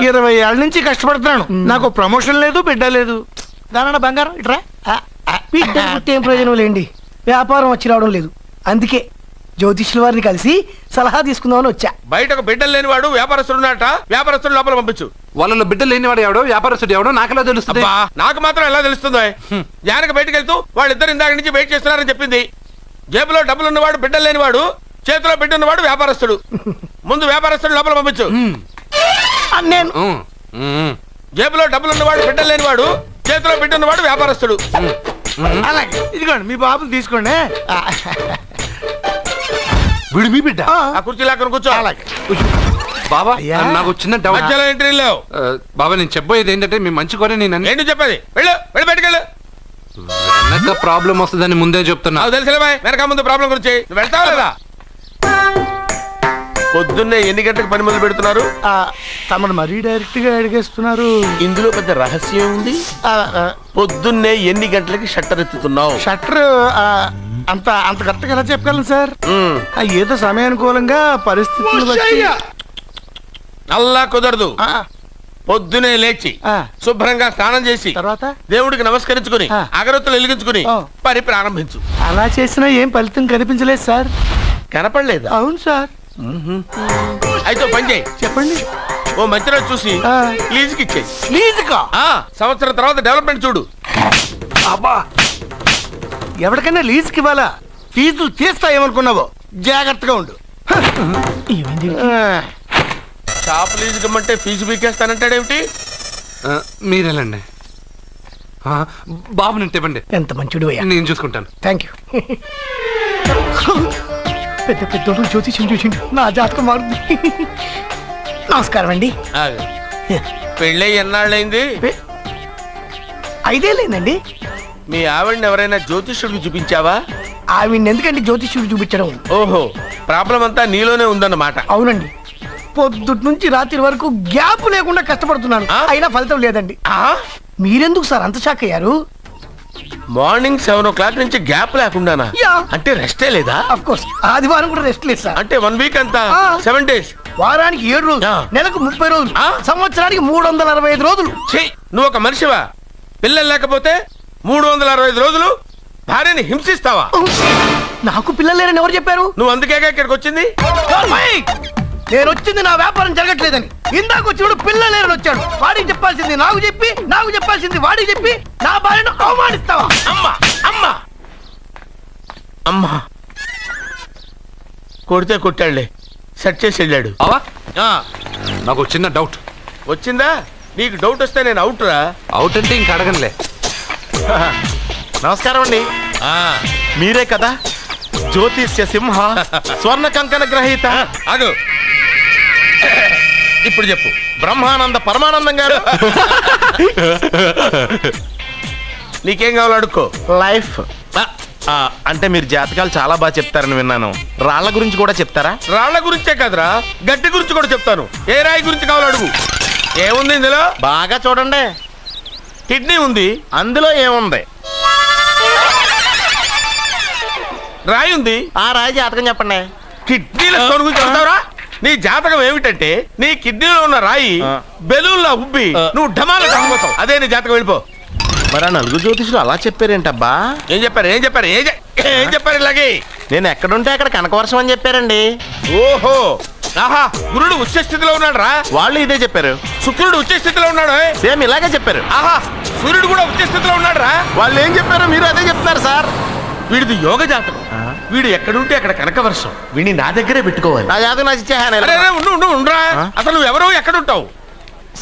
20 ఏళ్ళ నుంచి కష్టపడుతున్నాను, నాకు ప్రమోషన్ లేదు, బిడ్డ లేదు. దానన్న బంగారం ఇట్రా. బిడ్డ పుట్టి ఏం ప్రయోజనం లేండి, వ్యాపారం వచ్చి రావడం లేదు. అందుకే జ్యోతిష్యుల వారిని కలిసి సలహా తీసుకుందామని వచ్చా. బయటకు బిడ్డలు లేనివాడు వ్యాపారస్తుడు ఉన్నట, వ్యాపారస్తుడు లోపల పంపించు. వాళ్ళలో బిడ్డలు లేనివాడు ఎవడో వ్యాపారస్తుడు ఎవడో నాకెలా తెలుస్తుంది? నాకు మాత్రం ఎలా తెలుస్తుందో? జానకి బయటకు వెళ్తూ వాళ్ళిద్దరు ఇందాక నుంచి వెయిట్ చేస్తున్నారని చెప్పింది. జేబులో డబ్బులు ఉన్నవాడు బిడ్డలు లేనివాడు, చేతిలో బిడ్డ ఉన్నవాడు వ్యాపారస్తుడు. ముందు వ్యాపారస్తుడు లోపల పంపించు. నేను జేబులో డబ్బులు ఉన్నవాడు బిడ్డలు లేనివాడు, చేతిలో బిడ్డ ఉన్నవాడు వ్యాపారస్తుడు. అలాగే ఇదిగోండి మీ బాబుని తీసుకోండి. వీడు మీ బిడ్డ? ఆ కుర్చీలో అక్కడ కూర్చో. బాబా నాకు చిన్న డౌట్. మధ్యలో ఎంట్రీ లేవు. బాబా నేను చెప్పబోయేది ఏంటంటే మీ మంచి కోరే నేను ఏంటి చెప్పేది? వెళ్ళు వెళ్ళి బయటకు వెళ్ళు. వెనక ప్రాబ్లం వస్తుందని ముందే చెప్తున్నా. నాకు తెలుసులే బాయ్, వెనక ముందు ప్రాబ్లం గురించి. నువ్వు వెళ్తావా లేదా? పొద్దున్నే ఎన్ని గంటలకు పని మొదలు పెడుతున్నారు? తమను మరీ డైరెక్ట్ గా అడిగేస్తున్నారు. ఇందులో పెద్ద రహస్యం ఉంది. పొద్దున్నే ఎన్ని గంటలకి షట్టర్ ఎత్తుతున్నావు? షట్టర్ అంత అంత కరెక్ట్గా ఎలా చెప్పగలను సార్? ఏదో సమయానుకూలంగా పరిస్థితులు బట్టి. అల్లా కుదరదు. పొద్దునే లేచి శుభ్రంగా స్నానం చేసి తర్వాత దేవుడికి నమస్కరించుకుని అగరొత్తులు వెలిగించుకుని పని ప్రారంభించు. అలా చేసినా ఏం ఫలితం కనిపించలేదు సార్. కనపడలేదు? అవును సార్. అయితే పని చేయి. చెప్పండి. ఓ మంచి రోజు చూసి లీజుకి ఇచ్చేయి. లీజుకా? సంవత్సరం తర్వాత డెవలప్మెంట్ చూడు. అబ్బా, ఎవరికైనా లీజుకి ఇవ్వాలా? ఫీజులు తీస్తాయేమనుకున్నావో, జాగ్రత్తగా ఉండు. షాప్ లీజుకి ఇమ్మంటే ఫీజు పీకేస్తానంటాడేమిటి? మీరేలండి బాబు, నేను ఇవ్వండి. ఎంత మంచిడు అయ్యా, నేను చూసుకుంటాను. Thank you. పెద్ద పెద్దోడు జ్యోతిష్యం చూసిండు, నా జాతకం మారుంది. నమస్కారం అండి. పెళ్ళై ఎన్నాళ్ళైంది? 5 ఏళ్ళైందండి. మీ ఆవిడని ఎవరైనా జ్యోతిష్యుడికి చూపించావా? ఆవిడ ఎందుకండి జ్యోతిష్యుడు చూపించడం? ఓహో, ప్రాబ్లం అంతా నీలోనే ఉందన్నమాట. అవునండి, పొద్దుటి నుంచి రాత్రి వరకు గ్యాప్ లేకుండా కష్టపడుతున్నాను, అయినా ఫలితం లేదండి. మీరెందుకు సార్ అంత షాక్ అయ్యారు? మార్నింగ్ 7 o'clock నుంచి గ్యాప్ లేకుండానా? అంటే రెస్టే లేదా? ఆఫ్ కోర్స్, ఆదివారం కూడా రెస్ట్ లేదు సార్. అంటే 1 వీక్ అంతా 7 days. వారానికి 7 రోజులు, నెలకు 30 రోజులు, సంవత్సరానికి 365 రోజులు. నువ్వు ఒక మనిషివా? పిల్లలు లేకపోతే 365 రోజులు భార్యని హింసిస్తావా? నాకు పిల్లలు లేరని ఎవరు చెప్పారు? నువ్వు అందుకేగా ఇక్కడికి వచ్చింది. నేను వచ్చింది నా వ్యాపారం జరగట్లేదని. ఇందాక వచ్చినప్పుడు పిల్లలు లేరని వచ్చాడు. వాడికి చెప్పాల్సింది నాకు చెప్పి, నాకు చెప్పాల్సింది వాడికి చెప్పి నా భార్యను అవమానిస్తావా? అమ్మా అమ్మా అమ్మా, కొడితే కొట్టాడులే, సెట్ చేసి వెళ్ళాడు. నాకు చిన్న డౌట్ వచ్చిందా? నీకు డౌట్ వస్తే నేను అవుట్ రా. అవుట్ అంటే ఇంక అడగనులే. నమస్కారం అండి. మీరే కదా జ్యోతిష్య సింహ స్వర్ణ కంకణ గ్రహీత? అదు ఇప్పుడు చెప్పు. బ్రహ్మానంద పరమానందం గారు నీకేం కావాలో అడుక్కో. లైఫ్ అంటే మీరు జాతకాలు చాలా బాగా చెప్తారని విన్నాను. రాళ్ల గురించి కూడా చెప్తారా? రాళ్ల గురించే కదరా, గట్టి గురించి కూడా చెప్తాను. ఏ రాయి గురించి కావాలో అడుగు. ఏముంది ఇందులో? బాగా చూడండి. కిడ్నీ ఉంది. అందులో ఏముంది? రాయి ఉంది. ఆ రాయి జాతకం చెప్పండి. కిడ్నీల స్టోన్ గురించి చెప్తావురా? నీ జాతకం ఏమిటంటే నీ కిడ్నీలో ఉన్న రాయి బెలూన్లా ఉబ్బి నువ్వు ఢమాల చనిపోతావు. అదే నీ జాతకం. వెళ్ళిపో. మరి ఆ 4 జ్యోతిషులు అలా చెప్పారేంటబ్బా? ఏం చెప్పారు? ఏం చెప్పారు? ఏం చెప్పారు? ఇలాగే నేను ఎక్కడుంటే అక్కడ కనకవర్షం అని చెప్పారండి. ఓహో, ఆహా, గురుడు ఉచ్చ స్థితిలో ఉన్నాడు రా. వాళ్ళు ఇదే చెప్పారు. శుక్రుడు ఉచ్చ స్థితిలో ఉన్నాడు. సేమ్ ఇలాగే చెప్పారు. ఆహా, సూర్యుడు కూడా ఉచ్చ స్థితిలో ఉన్నాడు రా. వాళ్ళు ఏం చెప్పారో మీరు అదే చెప్తున్నారు సార్. వీడిది యోగ జాతకం. వీడు ఎక్కడుంటే అక్కడ కనకవర్షం. వీడిని నా దగ్గరే పెట్టుకోవాలి. నా జాతకం నాకు ఇచ్చేహాను. ఉండరా, అసలు నువ్వెవరో ఎక్కడుంటావు?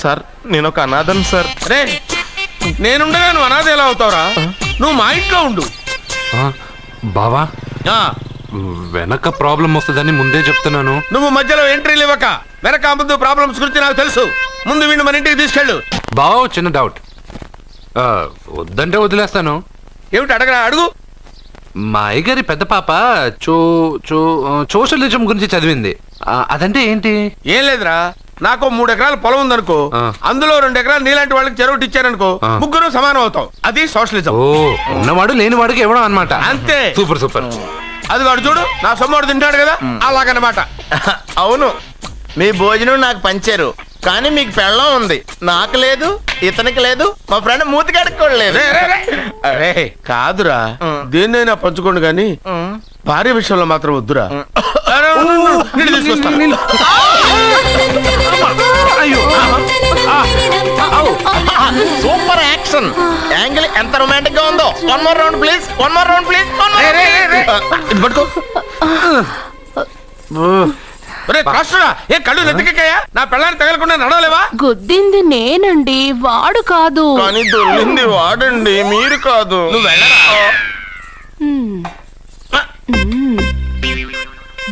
సార్ నేను ఒక అనాథను సార్. రే, నేనుండగా నువ్వు అనాథ ఎలా అవుతావురా? నువ్వు మా ఇంట్లో ఉండు. బావా, వెనక ప్రాబ్లం వస్తుందని ముందే చెప్తున్నాను. నువ్వు మధ్యలో ఎంట్రీలు ఇవ్వక. వెనక ముందు ప్రాబ్లమ్స్ గురించి నాకు తెలుసు. ముందు వీడిని మన ఇంటికి తీసుకెళ్ళు. బావా, చిన్న డౌట్. వద్దంటే వదిలేస్తాను. ఏమిటి? అడగరా, అడుగు. మా అయ్యగారి పెద్ద పాప సోషలిజం గురించి చదివింది. అదంటే ఏంటి? ఏం లేదురా, నాకు 3 ఎకరాల పొలం ఉందనుకో, అందులో 2 ఎకరాలు నీలాంటి వాళ్ళకి చెరువు ఇచ్చారనుకో, ముగ్గురు సమానం అవుతాం. అది సోషలిజం. ఓ, ఉన్నవాడు లేనివాడికి ఇవ్వడం అన్నమాట. అంతే. Super super. అది వాడు చూడు, నా సొమ్మడు తింటాడు కదా, అలాగనమాట. అవును, మీ భోజనం నాకు పంచారు కానీ మీకు పెళ్ళం ఉంది, నాకు లేదు, ఇతనికి లేదు, మా ఫ్రెండ్ మూతి కడుక్కోలేదు. అరే కాదురా, దేన్నైనా పంచుకోండి కానీ భార్య విషయంలో మాత్రం వద్దురా. నీళ్ళు తీసుకొస్తాను. సూపర్ యాక్షన్ యాంగిల్ ఎంత రొమాంటిక్ గా ఉందో. One more round please, one more round please. ఇది పట్టుకో. ఏ కళ్ళు నెత్తికెక్కాయా? నా పెళ్ళాన్ని తగలకుండా నడవలేవా? గుద్దింది నేనండి, వాడు కాదు. కానీ దొల్లింది వాడండి, మీరు కాదు. నువ్వు వెళ్ళరా?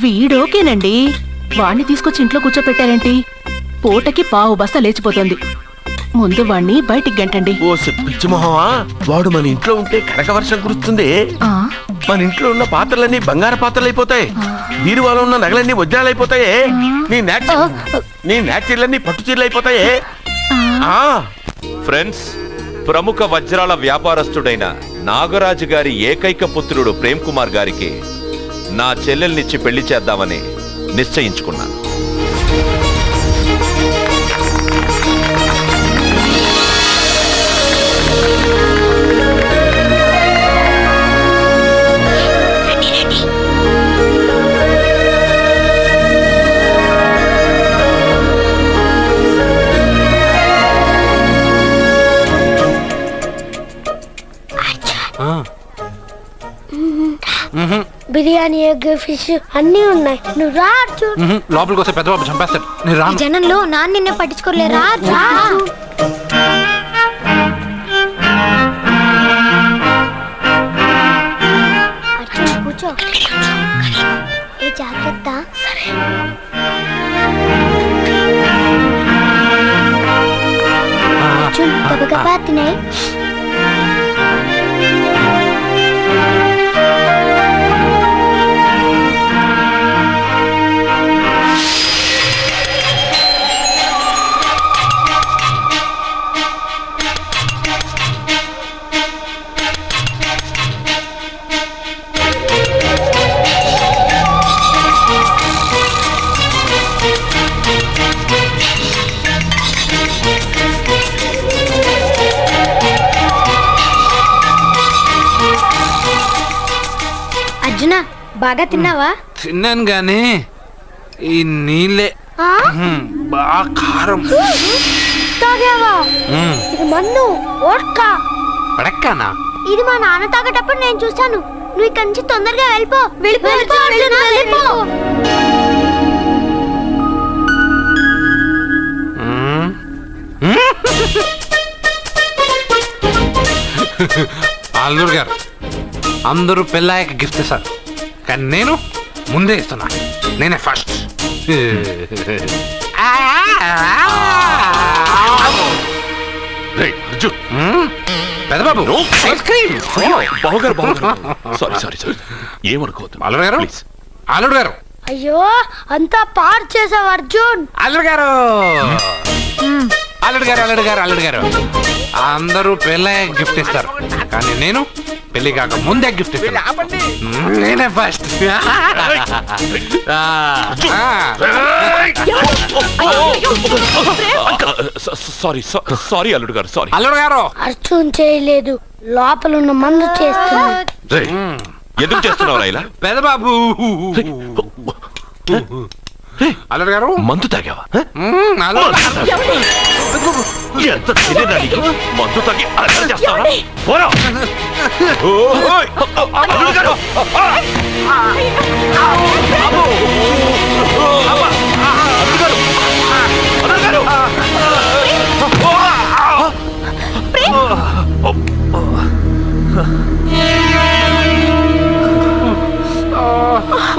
వీడోకేనండి, వాణ్ణి తీసుకొచ్చి ఇంట్లో కూర్చోపెట్టారేంటి? పూటకి పావు బస్తా లేచిపోతుంది. ముందు వాణ్ణి బయటికి గంటండి. ఓ పిచ్చి మొహమా, వాడు మన ఇంట్లో ఉంటే కనక వర్షం కురుస్తుంది. ఆ, మన ఇంట్లో ఉన్న పాత్రలన్నీ బంగారు పాత్రలు అయిపోతాయి, బీరువాలో ఉన్న నగలన్నీ వజ్రాలు అయిపోతాయి, నీ నాచీర్లన్నీ పట్టు చీరలు అయిపోతాయి. ఫ్రెండ్స్, ప్రముఖ వజ్రాల వ్యాపారస్తుడైన నాగరాజు గారి ఏకైక పుత్రుడు ప్రేమ్ కుమార్ గారికి నా చెల్లెల్నిచ్చి పెళ్లి చేద్దామని నిశ్చయించుకున్నాను. బిర్యానీ, ఎగ్, ఫిష్ అన్నీ ఉన్నాయి. నువ్వు రా అర్జున్. లోపలికి వస్తే పెద్దబాబు చంపేస్తాడు. నేను ఈ రాను. జనంలో నాన్న నిన్నే పట్టించుకోలే. రా రా. అర్జున్ కూర్చో. ఏ జాగ్రత్త. అర్జున్ గబగబా తినే. అర్జున, బాగా తిన్నావా? తిన్నాను గానీ ఈ నీళ్ళే బాగా కారం. తాగావా? ఇది మందు, వోడ్కా. పడక్కానా? ఇది మా నాన్న తాగేటప్పుడు నేను చూశాను. నువ్వు ఇక్కడి నుంచి తొందరగా వెళ్ళిపో. వెళ్ళిపో అర్జున, వెళ్ళిపో. అల్లుడు గారు, అందరూ పెళ్ళాయక గిఫ్ట్ ఇస్తారు కానీ నేను ముందే ఇస్తున్నా. నేనే ఫస్ట్. పెద్దబాబు ఐస్ క్రీమ్. సారీ ఏమనుకోవద్దు. అల్లుడు గారు, అల్లుడు గారు, అయ్యో, అంతా పాడు చేసావు అర్జున్. అల్లుడు గారు, అల్లుడు గారు, అల్లుడు గారు, అల్లుడు గారు, అందరూ పెళ్ళాయక గిఫ్ట్ ఇస్తారు కానీ నేను పెళ్లి కాక ముందే గిఫ్ట్ ఇస్తాను. నేనే ఫస్ట్. సారీ అల్లుడు గారు, సారీ. అల్లుడు గారు, అర్జున్ చేయలేదు, లోపల ఉన్న మందు చేస్తున్నాడు. ఎందుకు చేస్తున్నావు ఇలా? పెద్దబాబు, అల్లుడు గారు, మందు తాగావా? అల్లుడు ఎంత తెలియదా నీకు? మందు తాగి అలా చేస్తావా? పోరా! ఓయ్! అల్లుడు గారు! అల్లుడు గారు!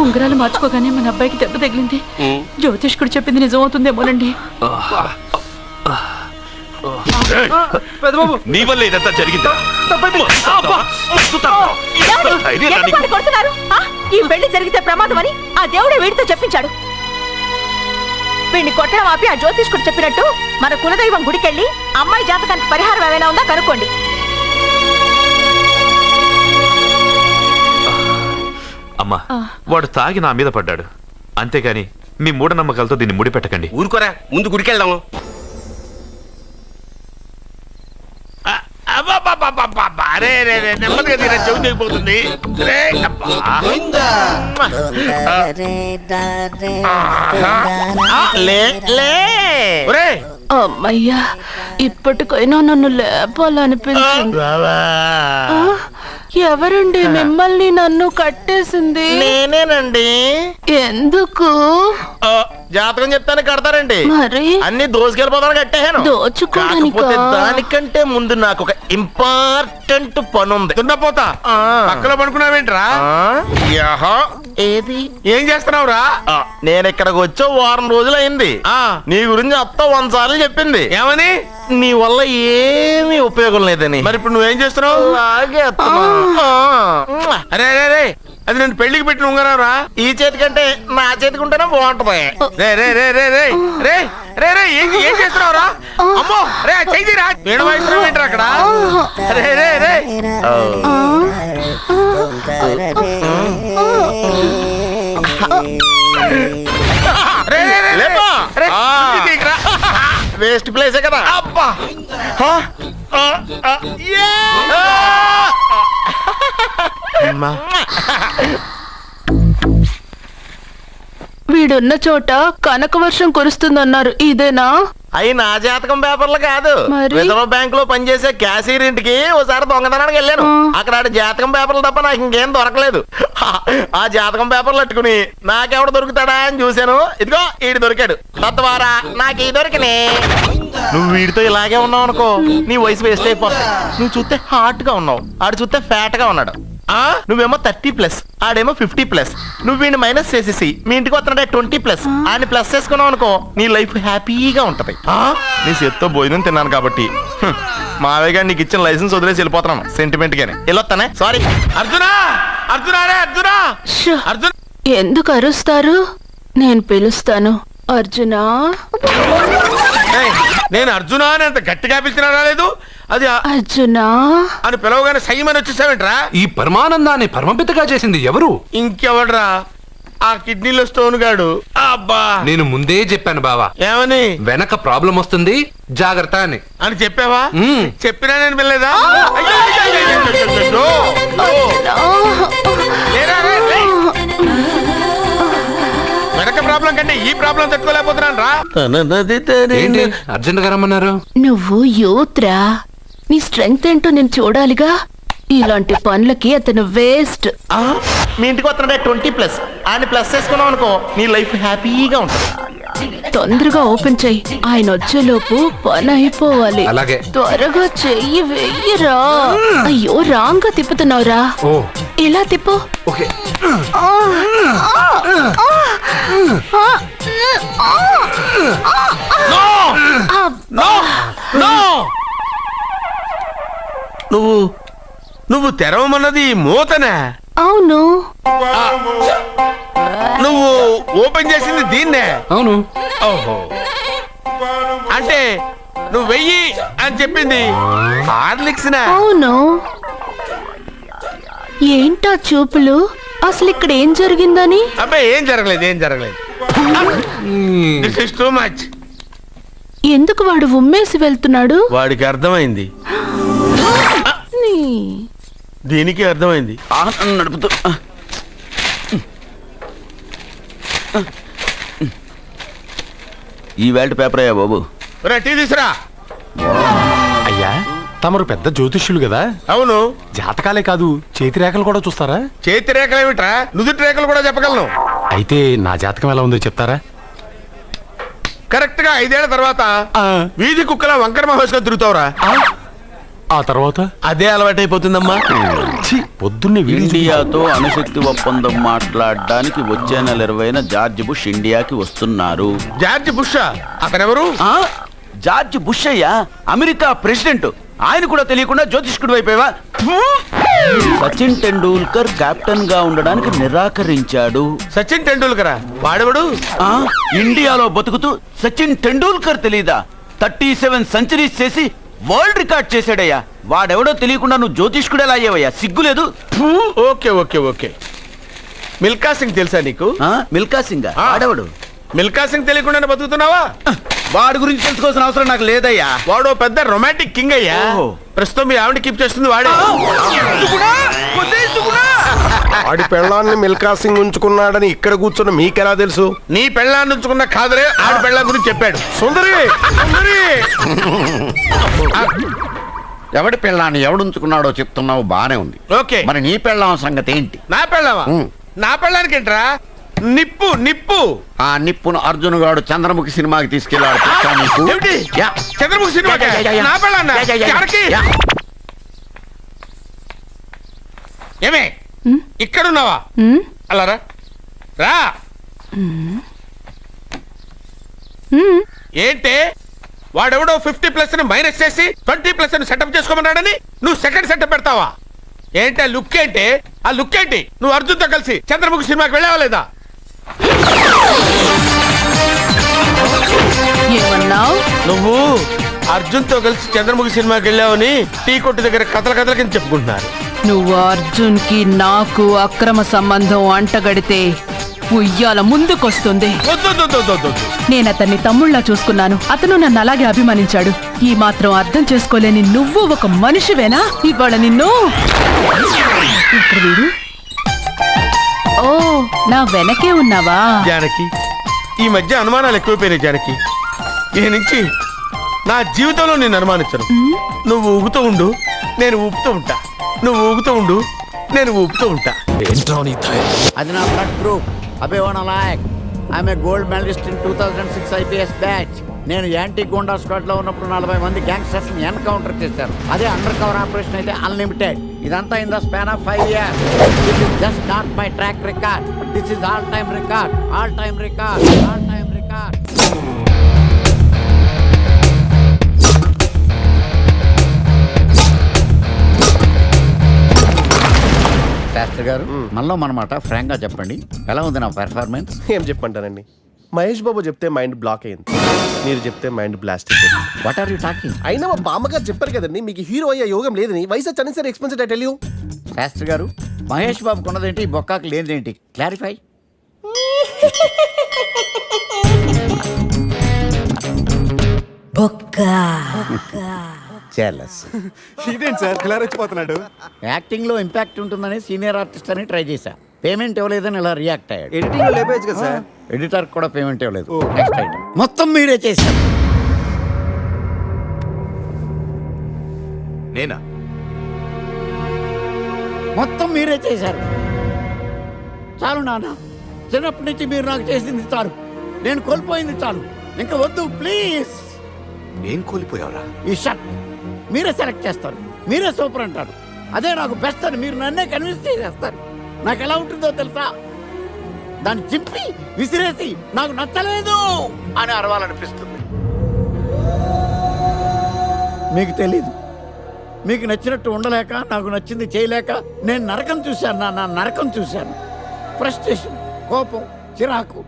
ఉంగరాలు మార్చుకోగానే మన అబ్బాయికి దెబ్బ తగిలింది. జ్యోతిష్కుడు చెప్పింది నిజమవుతుందేమోనండి. పెద్దబాబు, నీ వల్ల ఇదంతా జరిగిందా? ఈ పెళ్లి జరిగితే ప్రమాదం అని ఆ దేవుడే వీడితో చెప్పించాడు. వీడిని కొట్టడం ఆపి ఆ జ్యోతిష్కుడు చెప్పినట్టు మన కులదైవం గుడికెళ్ళి అమ్మాయి జాతకానికి పరిహారం ఏమైనా ఉందా కనుక్కోండి. అమ్మా, వాడు తాగి నా మీద పడ్డాడు, అంతేగాని మీ మూఢనమ్మకాలతో దీన్ని ముడిపెట్టకండి. ఊరుకోరా, ముందు గుడికి వెళ్దాము. అరే రే రే, నెమ్మదిగా తీరా, చెవి తెగిపోతుంది. రే, అబ్బా. ఒరేయ్, అమ్మయ్యా, ఇప్పటికైనా నన్ను లేపాలనిపించింది. ఆ, ఎవరండి మిమ్మల్ని నన్ను కట్టేసింది? నేనేనండి. ఎందుకు? జాతకం చెప్తాను కడతారండి. మరి అన్ని దోసుకెళ్ళిపోతాను కట్టేహాను. దోచుకోవడానికా? కాకపోతే దానికంటే ముందు నాకు ఒక ఇంపార్టెంట్ పని ఉంది. దున్నపోతా పక్కలో పడుకున్నావేంట్రా? ఏది? ఏం చేస్తున్నావురా? నేను ఇక్కడికి వచ్చే వారం రోజులు అయింది. నీ గురించి అత్త 100 సార్లు చెప్పింది. ఏమని? నీ వల్ల ఏమీ ఉపయోగం లేదని. మరి ఇప్పుడు నువ్వేం చేస్తున్నావు? అలాగే అరే అరే రే, అది నేను పెళ్లికి పెట్టిన ఉంగరారా. ఈ చేతి కంటే నా చేతికి ఉంటేనే బాగుంటది. రే రే రే రే రే రే రే రే, ఏం చేస్తున్నావురా? అమ్మో, రే చెయ్యిరా, వేణు వాయిస్తున్నావు ఏంట్రా అక్కడ? రే రే రే వేస్ట్ ప్లేసే కదా. అబ్బా, వీడున్న చోట కనక వర్షం కురుస్తుందన్నారు, ఇదేనా? అయి నా జాతకం పేపర్లు కాదు. మరి? రిజర్వ్ బ్యాంక్ లో పనిచేసే క్యాషియర్ ఇంటికి ఒకసారి దొంగతనానికి వెళ్ళాను. అక్కడ ఆడి జాతకం పేపర్లు తప్ప నాకు ఇంకేం దొరకలేదు. ఆ జాతకం పేపర్లు పట్టుకుని నాకెవడ దొరుకుతాడా అని చూశాను. ఇదిగో ఈడు దొరికాడు. తద్వారా నాకు ఈ దొరికినే. నువ్వు వీడితో ఇలాగే ఉన్నావు అనుకో, నీ వయసు వేస్ట్ అయిపోతుంది. నువ్వు చూస్తే హాట్ గా ఉన్నావు, ఆడు చూస్తే ఫ్యాట్ గా ఉన్నాడు. నువ్వేమో 30+, ఆడేమో 50+. నువ్వు వీడిని మైనస్ చేసేసి మీ ఇంటికి వస్తున్నాడే 20+, ఆయన ప్లస్ చేసుకున్నావు అనుకో, నీ లైఫ్ హ్యాపీగా ఉంటది. నీ చేత్తో భోజనం తిన్నాను కాబట్టి మావయ్య గారు నీకు ఇచ్చిన లైసెన్స్ వదిలేసి వెళ్ళిపోతున్నాను సెంటిమెంట్ గానే. వెళ్ళొస్తానే. సారీ. అర్జునా, అర్జునా రే అర్జునా, షో, అర్జున్. ఎందుకు అరుస్తారు? నేను పిలుస్తాను. అర్జునా. నేను అర్జునా అని అంత గట్టిగా పిలిచినా రాలేదు. అది అర్జునా అని పిలవగానే సైమని వచ్చేసావేంట్రా? ఈ పరమానందాన్ని పరమపితగా చేసింది ఎవరు? ఇంకెవడ్రా? ఆ కిడ్నీలో స్టోన్ గాడు. అబ్బా, నేను ముందే చెప్పాను బావా, ఏమని? వెనక ప్రాబ్లం వస్తుంది, జాగ్రత్త అని. అని చెప్పావా? చెప్పినా నేను వెళ్ళలేదా? వెనక ప్రాబ్లం కంటే ఈ ప్రాబ్లం తట్టుకోలేకపోతున్నాను రా. ఏంటి అర్జెంట్ గా రమ్మన్నారు? నువ్వు యూత్రా, నీ స్ట్రెంగ్త్ ఏంటో నేను చూడాలిగా. ఇలాంటి పనులకి అతను వేస్ట్. మీ ఇంటికి వస్తున్నాడే 20+, ఆయన ప్లస్ చేసుకున్నావు అనుకో, నీ లైఫ్ హ్యాపీగా ఉంటుంది. తొందరగా ఓపెన్ చెయ్యి, ఆయన వచ్చేలోపు పని అయిపోవాలి. అలాగే. త్వరగా చెయ్యి వెయ్యరా. అయ్యో, రాంగ్ గా తిప్పుతున్నావురా. ఓ, ఇలా తిప్పు. ఓకే. నువ్వు తెరవమన్నది మూతనే. అవును. నువ్వు ఓపెన్ చేసింది దీన్నే. అవును. ఓహో, అంటే నువ్వు వెయ్యి అని చెప్పింది హార్లిక్స్. అవును. ఏంటా చూపులు? అసలు ఇక్కడ ఏం జరిగిందని? అబ్బాయి, ఏం జరగలేదు, ఏం జరగలేదు. This is too much. ఎందుకు వాడు ఉమ్మేసి వెళ్తున్నాడు? వాడికి అర్థమైంది, దీనికి అర్థమైంది. నడుపుతూ ఈ వేల్ట్ పేపర్ అయ్యా బాబు. టీ తీసురా. అయ్యా, తమరు పెద్ద జ్యోతిష్యులు కదా. అవును. జాతకాలే కాదు, చేతి రేఖలు కూడా చూస్తారా? చేతి రేఖలు ఏమిట్రా, నుదుటి రేఖలు కూడా చెప్పగలను. అయితే నా జాతకం ఎలా ఉందో చెప్తారా? కరెక్ట్ గా 5 ఏళ్ల తర్వాత వీధి కుక్కల వంకర మహేష్ గా తిరుగుతావురా. ఆ తర్వాత అదే అలవాటైపోతుందమ్మా. పొద్దున్నే ఇండియాతో అణుశక్తి ఒప్పందం మాట్లాడడానికి వచ్చే నెల 20న జార్జ్ బుష్ ఇండియాకి వస్తున్నారు. జార్జ్ బుష్ అతనెవరు? జార్జ్ బుష్ అయ్యా, అమెరికా ప్రెసిడెంట్. ఆయన కూడా తెలియకుండా జ్యోతిష్కుడు అయిపోయావా? సచిన్ టెండూల్కర్ కెప్టెన్ గా ఉండడానికి నిరాకరించాడు. సచిన్ టెండూల్కరా? వాడెవడు? ఇండియాలో బతుకుతూ సచిన్ టెండూల్కర్ తెలీదా? 37 సెంచరీస్ చేసి వరల్డ్ రికార్డ్ చేశాడయ్యా. వాడెవడో తెలియకుండా నువ్వు జ్యోతిష్కుడు ఎలా అయ్యావయ్యా? సిగ్గులేదు. Okay okay okay. Milkha Singh తెలుసా నీకు? మిల్కా సింగ్ ఆడవడు? మిల్కా సింగ్ తెలియకుండానే బతుకుతున్నావా? వాడి గురించి తెలుసుకోవాల్సిన అవసరం నాకు లేదయ్యా. వాడు పెద్ద రొమాంటిక్ కింగ్ అయ్యా. ఓహో. ప్రస్తుతం మీ ఆవిడ కీప్ చేస్తుంది వాడే. వాడి పెళ్ళాన్ని మిల్కా సింగ్ ఉంచుకున్నాడని ఇక్కడ కూర్చున్న మీకెలా తెలుసు? నీ పెళ్ళాన్ని ఉంచుకున్న కాదరే ఆడి పెళ్ళాం గురించి చెప్పాడు. సుందరి సుందరి ఎవడి పెళ్ళాన్ని ఎవడుంచుకున్నాడో చెప్తున్నావు, బానే ఉంది. ఓకే, మరి నీ పెళ్ళాం సంగతి ఏంటి? నా పెళ్ళావా? నా పెళ్ళానికి ఏంట్రా? నిప్పు నిప్పు. ఆ నిప్పును అర్జున్ గాడు చంద్రముఖి సినిమాకి తీసుకెళ్ళాడు. తెలుసా నీకు? ఏమిటి? యా. చంద్రముఖి సినిమా నా పెళ్ళాన్నా? ఎక్కడికి? ఏమే ఇక్కడున్నావా? అలా రా రా. ఏంటే వాడెవడో 50+ ని మైనస్ చేసి 20+ ని సెటప్ చేసుకోమన్నాడని నువ్వు సెకండ్ సెటప్ పెడతావా? ఏంటి ఆ లుక్ ఏంటి? ఆ లుక్ ఏంటి? నువ్వు అర్జున్తో కలిసి చంద్రముఖి సినిమాకి వెళ్ళావా లేదా? ఏమన్నావు? నువ్వు అర్జున్తో కలిసి చంద్రముఖి సినిమాకి వెళ్ళావని టీ కొట్టు దగ్గర కథల కింద చెప్పుకుంటున్నారు. నువ్వు అర్జున్ కి నాకు అక్రమ సంబంధం అంటగడితే ఉయ్యాల ముందుకొస్తుంది. నేను అతన్ని తమ్ముళ్ళ చూసుకున్నాను. అతను నన్ను అలాగే అభిమానించాడు. ఈ మాత్రం అర్థం చేసుకోలేని నువ్వు ఒక మనిషివేనా? ఇవాళ నిన్ను వీడు. ఓ, నా వెనకే ఉన్నావా? జానకి, ఈ మధ్య అనుమానాలు ఎక్కువైపోయినాయి జానకి. ఈ నుంచి నా జీవితంలో నేను అనుమానించను. నువ్వు ఊగుతూ ఉండు, నేను ఊపుతూ ఉంటా. నువ్వు ఊగుతూ ఉండు, నేను ఊపుతూ ఉంటా. అది నా బ్లడ్ గ్రూప్. అభివనలాయక్. ఆమె gold medalist in 2006 IPS batch. నేను యాంటీ గోండా స్క్వాడ్ లో ఉన్నప్పుడు 40 మంది గ్యాంగ్స్టర్స్ ని ఎన్కౌంటర్ చేశారు. అదే అండర్ కవర్ ఆపరేషన్ అయితే అన్లిమిటెడ్. ఇదంతా in the span of 5 years. This is just not my track record. This is all time record. All time record. All time record. Shastri garu, మనలో మనమాట Frank గా చెప్పండి, ఎలా ఉంది నా పెర్ఫార్మెన్స్? ఏం చెప్పంటానండి, మహేష్ బాబు చెప్తే మైండ్ బ్లాక్ అయింది, మీరు చెప్తే మైండ్ బ్లాస్ట్ అయిపోయింది. What are you talking? అయినా మా బామ్మగారు చెప్పారు కదండి మీకు హీరో అయ్యే యోగం లేదని. వయసు చని sir experienced I tell you. Shastri గారు, మహేష్ బాబుకు ఉన్నదేంటి, బొక్కాకి లేనిదేంటి? క్లారిఫై. ఇదేంటి సార్ ఇలా రెచ్చిపోతున్నాడు? యాక్టింగ్ లో ఇంపాక్ట్ ఉంటుందని సీనియర్ ఆర్టిస్ట్ అని ట్రై చేశా. పేమెంట్ ఇవ్వలేదని ఇలా రియాక్ట్ అయ్యాడు. ఎడిటింగ్ లో లేపేయచ్చు కదా సార్. ఎడిటర్ కూడా పేమెంట్ ఇవ్వలేదు. నెక్స్ట్ ఐటమ్ మొత్తం మీరే చేశారు. నేనా? మొత్తం మీరే చేశారు. చాలు నాన్న, చిన్నప్పటి నుంచి మీరు నాకు చేసింది చాలు. నేను కోల్పోయింది చాలు. ఇంకా వద్దు ప్లీజ్. ఏం కోల్పోయావురా? ఈ షర్ట్ మీరే సెలెక్ట్ చేస్తారు, మీరే సూపర్ అంటారు. అదే నాకు బెస్ట్ అని మీరు నన్నే కన్విన్స్ చేసేస్తారు. నాకు ఎలా ఉంటుందో తెలుసా? దాన్ని చింపి విసిరేసి నాకు నచ్చలేదు అని అరవాలనిపిస్తుంది. మీకు తెలీదు, మీకు నచ్చినట్టు ఉండలేక, నాకు నచ్చింది చేయలేక నేను నరకం చూశాను. నా నరకం చూశాను. ఫ్రస్ట్రేషన్, కోపం, చిరాకు,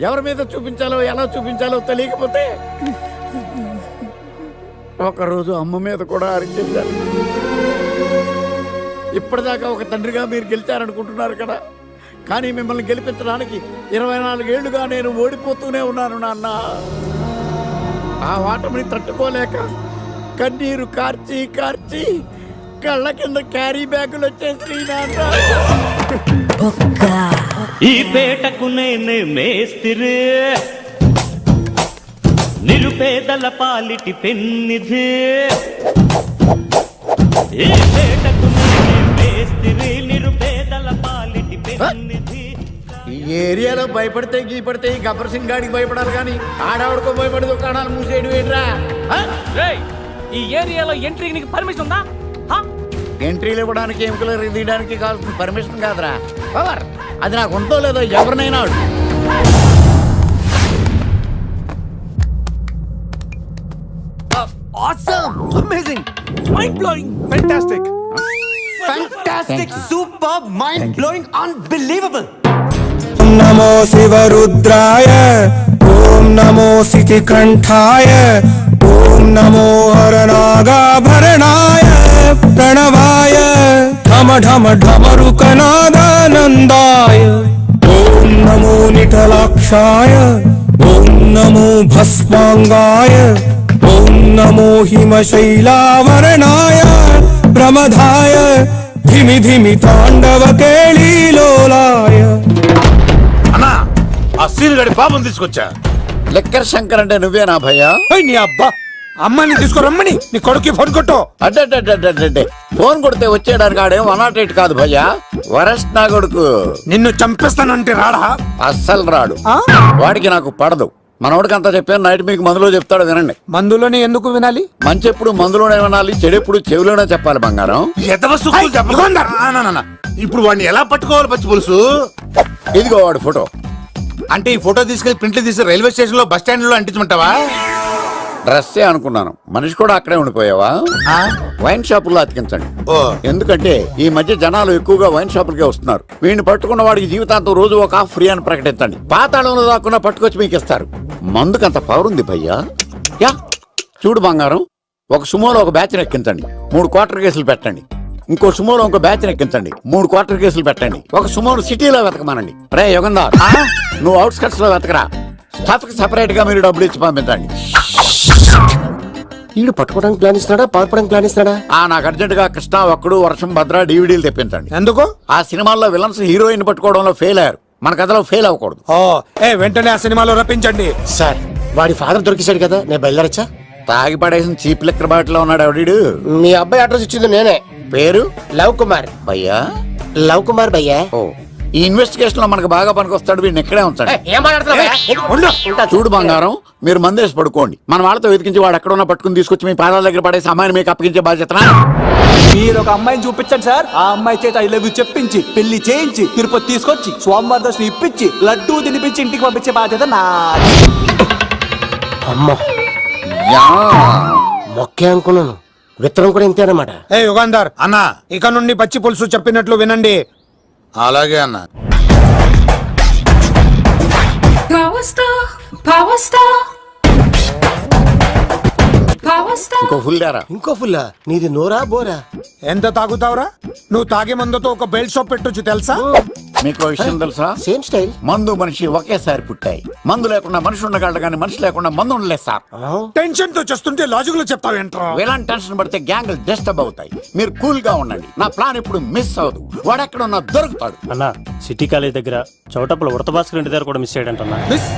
ఎవరి మీద చూపించాలో ఎలా చూపించాలో తెలియకపోతే ఒకరోజు అమ్మ మీద కూడా అరిచేశాను. ఇప్పటిదాకా ఒక తండ్రిగా మీరు గెలిచారనుకుంటున్నారు కదా, కానీ మిమ్మల్ని గెలిపించడానికి 24 ఏళ్లుగా నేను ఓడిపోతూనే ఉన్నాను నాన్న. ఆ ఓటమిని తట్టుకోలేక కన్నీరు కార్చి కార్చి కళ్ళ కింద క్యారీ బ్యాగులు వచ్చేసి నాన్న. ఈ పేటకు నేనే మేస్తిరి, నిరుపేదల పాలిటి పెన్నిధి. ఈ పేటకు నేనే మేస్తిరి, నిరుపేదల పాలిటి పెన్నిధి. ఈ ఏరియాలో భయపడితే గీపడితే ఈ గబ్బర్ సింగ్ గాడికి భయపడాలి కానీ ఆడవాడికో భయపడి దుకాణాలు మూసేయడం ఏంట్రా? ఈ ఏరియాలో ఎంట్రీకి నీకు పర్మిషన్ ఉందా? ఎంట్రీలు ఇవ్వడానికి, ఎముకలు తీయడానికి కావాల్సిన పర్మిషన్ కాదురా, పవర్. అది నాకు ఉందో లేదో ఎవరినైనా అడుగు. Awesome! Amazing! Mind-blowing! Fantastic! Fantastic! Superb! Mind-blowing! Unbelievable! नमो शिवरुद्राय, ओम नमो सितिकंठाय, ओम नमो हरनागाभरणाय प्रणवाय, ढम ढम ढमरुकनादानन्दाय, ओम नमो निटलाक्षाय, ఓం నమో భస్మాంగాయ ఓం నమో హిమశైలావరణాయ ప్రమదాయ ధిమి ధిమి తాండవ కేళీలోలాయ. అన్నా ఆ సీన్ గడి పాపం తీసుకొచ్చా. లెక్కర్ శంకర్ అంటే నువ్వేనా భయ్యా? నీ అబ్బా అమ్మని తీసుకురమ్మని నీ కొడుకు ఫోన్ కొట్టు. అడ్డే ఫోన్ కొడితే వచ్చేయడానికి ఆడేం 108 కాదు భయ్యా, వరస్ట్ నా కొడుకు. నిన్ను చంపేస్తానంటే రాడా? అస్సలు రాడు. వాడికి నాకు పడదు. మనోడికి అంతా చెప్పాను, నైట్ మీకు మందులో చెప్తాడు వినండి. మందులోనే ఎందుకు వినాలి? మంచి ఎప్పుడు మందులోనే వినాలి, చెడు ఎప్పుడు చెవిలోనే చెప్పాలి బంగారం. ఇప్పుడు వాడిని ఎలా పట్టుకోవాలి పచ్చి పులుసు? ఇదిగో వాడు ఫోటో. అంటే ఈ ఫోటో తీసుకెళ్లి ప్రింట్లు తీసి రైల్వే స్టేషన్ లో బస్ స్టాండ్ లో అంటించమంటావా? డ్రెస్సే అనుకున్నాను, మనిషి కూడా అక్కడే ఉండిపోయావా? వైన్ షాపుల్లో అతికించండి. ఎందుకంటే ఈ మధ్య జనాలు ఎక్కువగా వైన్ షాపులకే వస్తున్నారు. వీడిని పట్టుకున్న వాడికి జీవితాంతం రోజు ఒక ఆఫ్ ఫ్రీ అని ప్రకటించండి. పాతాళంలో దాక్కున్నా పట్టుకొచ్చి మీకు ఇస్తారు. మందుకంత పవర్ ఉంది భయ్యా. యా చూడు బంగారం, ఒక సుమోలో ఒక బ్యాచ్ ఎక్కించండి, 3 క్వార్టర్ కేసులు పెట్టండి. ఇంకో సుమోలో ఇంకో బ్యాచ్ ఎక్కించండి, 3 క్వార్టర్ కేసులు పెట్టండి. ఒక సుమోను సిటీలో వెతకమానండి. రే యుగంధర్, నువ్వు అవుట్స్కట్స్ లో వెతకరా. స్టాఫ్ కి సెపరేట్ గా మీరు డబ్బులు ఇచ్చి పంపించండి. వీడు పట్టుకోవడానికి ప్లాన్ ఇస్తున్నాడా, పారిపోవడానికి ప్లాన్ ఇస్తున్నాడా? నాకు అర్జెంట్ గా కృష్ణ, ఒక్కడు, వర్షం, భద్ర డివిడీలు తెప్పించండి. ఎందుకు? ఆ సినిమాల్లో విలన్స్ హీరోయిన్ పట్టుకోవడంలో ఫెయిల్ అయ్యారు, మన కథలో ఫెయిల్ అవ్వకూడదు. వెంటనే ఆ సినిమాలో రప్పించండి. సార్ వాడి ఫాదర్ దొరికేశాడు కదా, నేను బయలుదేరచ్చా? తాగి పడేసిన చీప్ లెక్కర్ బాటిలో ఉన్నాడు ఎవడీడు? మీ అబ్బాయి అడ్రస్ ఇచ్చింది నేనే. పేరు లవ్ కుమార్ భయ్యా. లవ్ కుమార్ భయ్యా. ఓ, ఈ ఇన్వెస్టిగేషన్ లో మనకు బాగా పనికొస్తాడు, వీడిని ఇక్కడే ఉంచండి. ఏం మాట్లాడుతున్నా? చూడు బంగారం, మీరు మందేసి పడుకోండి. మన వాళ్ళతో వెతికించి వాడు ఎక్కడ ఉన్నా పట్టుకుని తీసుకొచ్చి మీ పాదాల దగ్గర పడేసి అమ్మాయిని మీకు అప్పగించే బాధ్యత. మీరు ఒక అమ్మాయిని చూపించండి సార్. ఆ అమ్మాయి చేత ఐ లవ్ యూ చెప్పించి పెళ్లి చేయించి తిరుపతి తీసుకొచ్చి స్వామివారి దర్శనం ఇప్పించి లడ్డూ తినిపించి ఇంటికి పంపించే బాధ్యత నాది. అమ్మ మొక్కే అనుకున్నాను, విత్తనం కూడా ఇంతేనమాట. యుగాంధర్ అన్న, ఇక నుండి పచ్చి పులుసు చెప్పినట్లు వినండి. అలాగే అన్న. ఇంకో ఫుల్ దారా. ఇంకో ఫుల్లా? నీది నోరా బోరా? ఎంత తాగుతావురా? నువ్వు తాగే మందుతో ఒక బెల్ట్ షాప్ పెట్టొచ్చు తెలుసా? మీకు విషయం తెలుసా? Same style. మందు మనిషి ఒకేసారి పుట్టాయి. మందు లేకుండా మనిషి ఉండగలడు కానీ మనిషి లేకుండా మందు ఉండలేదు సార్. టెన్షన్ తో చేస్తుంటే లాజిక్ లో చెప్తావేంట్రా? ఎలాంటి టెన్షన్ పడితే గ్యాంగ్లు డిస్టర్బ్ అవుతాయి. మీరు కూల్ గా ఉండండి, నా ప్లాన్ ఇప్పుడు మిస్ అవ్వదు. వాడెక్కడ ఉన్నా దొరుకుతాడు. అన్న సిటీ కాలేజ్ దగ్గర చౌటప్పుల ఉడత భాస్కర్ ఇంటి దగ్గర కూడా మిస్ అయ్యాడంటన్నా. మిస్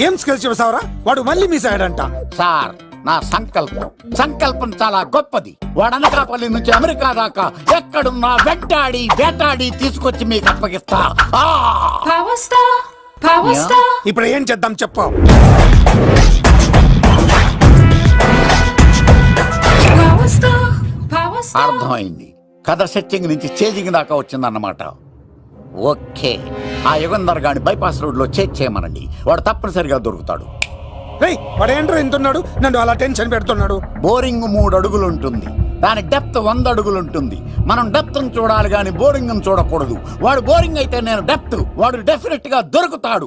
ఏం స్కిల్స్ చేసావురా? వాడు మళ్ళీ మిస్ అయ్యాడంట. సార్ నా సంకల్పం చాలా గొప్పది. వాడు అనకాపల్లి నుంచి అమెరికా దాకా ఎక్కడున్నా వెంటాడి వేటాడి తీసుకొచ్చి మీకు అప్పగిస్తా. ఇప్పుడు ఏం చేద్దాం చెప్పు. అర్థమైంది. కథ సెట్టింగ్ నుంచి చేజింగ్ దాకా వచ్చిందన్నమాట. ఓకే, ఆ యుగంధర్ గాని బైపాస్ రోడ్ లో చేజ్ చేయమనండి, వాడు తప్పనిసరిగా దొరుకుతాడు. వాడు ఏంట్రా ఇంతున్నాడు, నన్ను అలా టెన్షన్ పెడుతున్నాడు. బోరింగ్ 3 అడుగులు ఉంటుంది, దాని డెప్త్ 100 అడుగులు ఉంటుంది. మనం డెప్త్ చూడాలి గాని బోరింగ్ చూడకూడదు. వాడు బోరింగ్ అయితే నేను డెప్త్. వాడు డెఫినెట్ గా దొరుకుతాడు.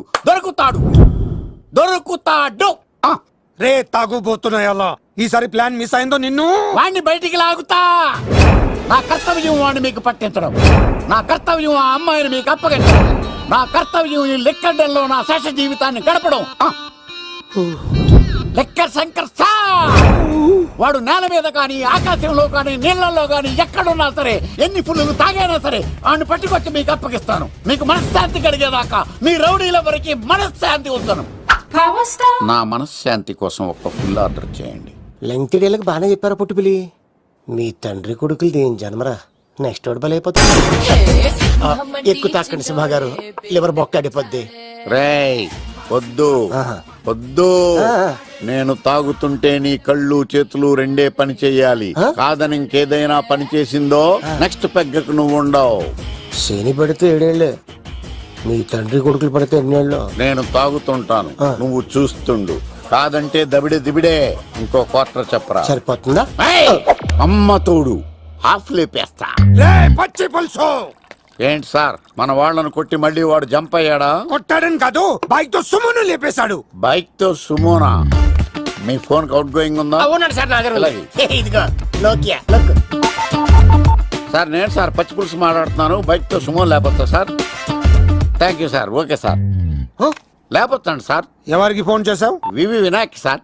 రే తాగుబోతున్నాయల్లా, ఈసారి ప్లాన్ మిస్ అయిందో నిన్ను వాడిని బయటికి లాగుతా. నా కర్తవ్యం వాడిని మీకు పట్టించడం, నా కర్తవ్యం ఆ అమ్మాయిని మీకు అప్పగించడం, నా కర్తవ్యం ఈ లెక్కడంలో నా శేష జీవితాన్ని గడపడం. లెక్కర్ శంకర్ సార్, వాడు నేల మీద కానీ ఆకాశంలో కానీ నీళ్లలో కానీ ఎక్కడున్నా సరే, ఎన్ని ఫుల్లు తాగైనా సరే వాడిని పట్టుకొచ్చి మీకు అప్పగిస్తాను. మీకు మనశ్శాంతి కలిగేదాకా మీ రౌడీల వరకు మనశ్శాంతి వద్దను. నా మనశ్శాంతి కోసం ఒక ఫుల్ ఆర్డర్ చేయండి. లెంగ్త్ డేలకు బాగానే చెప్పారా పుట్టుపిలి? మీ తండ్రి కొడుకులు దేని జన్మరా, నెక్స్ట్ వాడు బలైపోతుంది. ఎక్కువ తాకండి సింహ గారు, లివర్ బొక్క అడిపోద్ది. రేయ్ వద్దు, నేను తాగుతుంటే నీ కళ్ళు చేతులు రెండే పని చెయ్యాలి. కాదని ఇంకేదైనా పని చేసిందో నెక్స్ట్ పెగ్గకు నువ్వు ఉండవు. శని పడితే 7 ఏళ్ళే, మీ తండ్రి కొడుకులు పడితే 8 ఏళ్ళు. నేను తాగుతుంటాను, నువ్వు చూస్తుండు. కాదంటే దిబిడే. ఇంకో క్వార్టర్ చెప్పరా? సరిపోతుందా? అమ్మ తోడు హాఫ్ లేపేస్తా. పచ్చి పులుసు ఏంటి సార్, మన వాళ్ళను కొట్టి మళ్ళీ వాడు జంప్ అయ్యాడా? కొట్టాడని కాదు, బైక్ తో సుమోను లేపేశాడు. బైక్ తో సుమోనా? మీ ఫోన్ అవుట్ గోయింగ్ ఉందా? సార్ నేను సార్ పచ్చి పులుసు మాట్లాడుతున్నాను. బైక్ తో సుమో లేకపోతా sir. Thank you sir. Okay sir. లేకపోతాను సార్. ఎవరికి ఫోన్ చేసావు? వివి వినాయక్ సార్.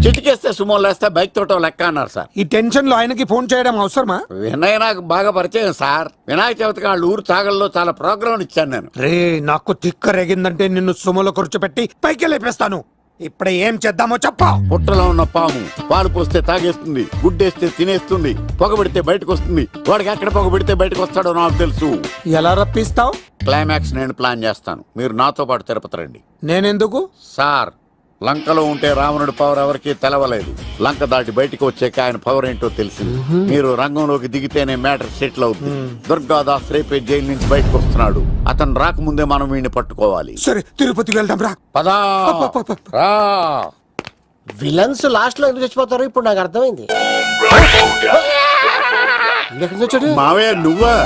చిటికేస్తే సుమోలు వేస్తే బైక్ తోటో లెక్క అన్నారు సార్. ఈ టెన్షన్ లో ఆయనకి ఫోన్ చేయడం అవసరమా? వినయ్ నాకు బాగా పరిచయం సార్. వినాయక చవితికి వాళ్ళ ఊరు చాగల్లో చాలా ప్రోగ్రాం ఇచ్చాను నేను. రే నాకు తిక్క రేగిందంటే నిన్ను సుమలో కూర్చోపెట్టి పైకి లేపేస్తాను. ఇప్పుడే ఏం చేద్దామో చెప్పా. పుట్టలో ఉన్న పాము పాలు పోస్తే తాగేస్తుంది, గుడ్డేస్తే తినేస్తుంది, పొగబెడితే బయటకు వస్తుంది. వాడికి ఎక్కడ పొగబెడితే బయటకు వస్తాడో నాకు తెలుసు. ఎలా రప్పిస్తావు? క్లైమాక్స్ నేను ప్లాన్ చేస్తాను. మీరు నాతో పాటు తిరుపతి రండి. నేనెందుకు? సార్, లంకలో ఉంటే రావణుడి పవర్ ఎవరికి తెలవలేదు. లంక దాటి బయటకు వచ్చాక ఆయన పవర్ ఏంటో తెలిసింది. మీరు రంగంలోకి దిగితేనే మ్యాటర్ సెటిల్ అవుతుంది. దుర్గాదాస్ రేపే జైలు నుంచి బయటకు వస్తున్నాడు. అతను రాకముందే మనం వీడిని పట్టుకోవాలి. సరే, తిరుపతికి వెళ్దాం రా. పదా రా. విలన్స్ లాస్ట్ లో ఎందుకు చచ్చిపోతారు ఇప్పుడు నాకు అర్థమైంది. మావయ్య నువ్వా?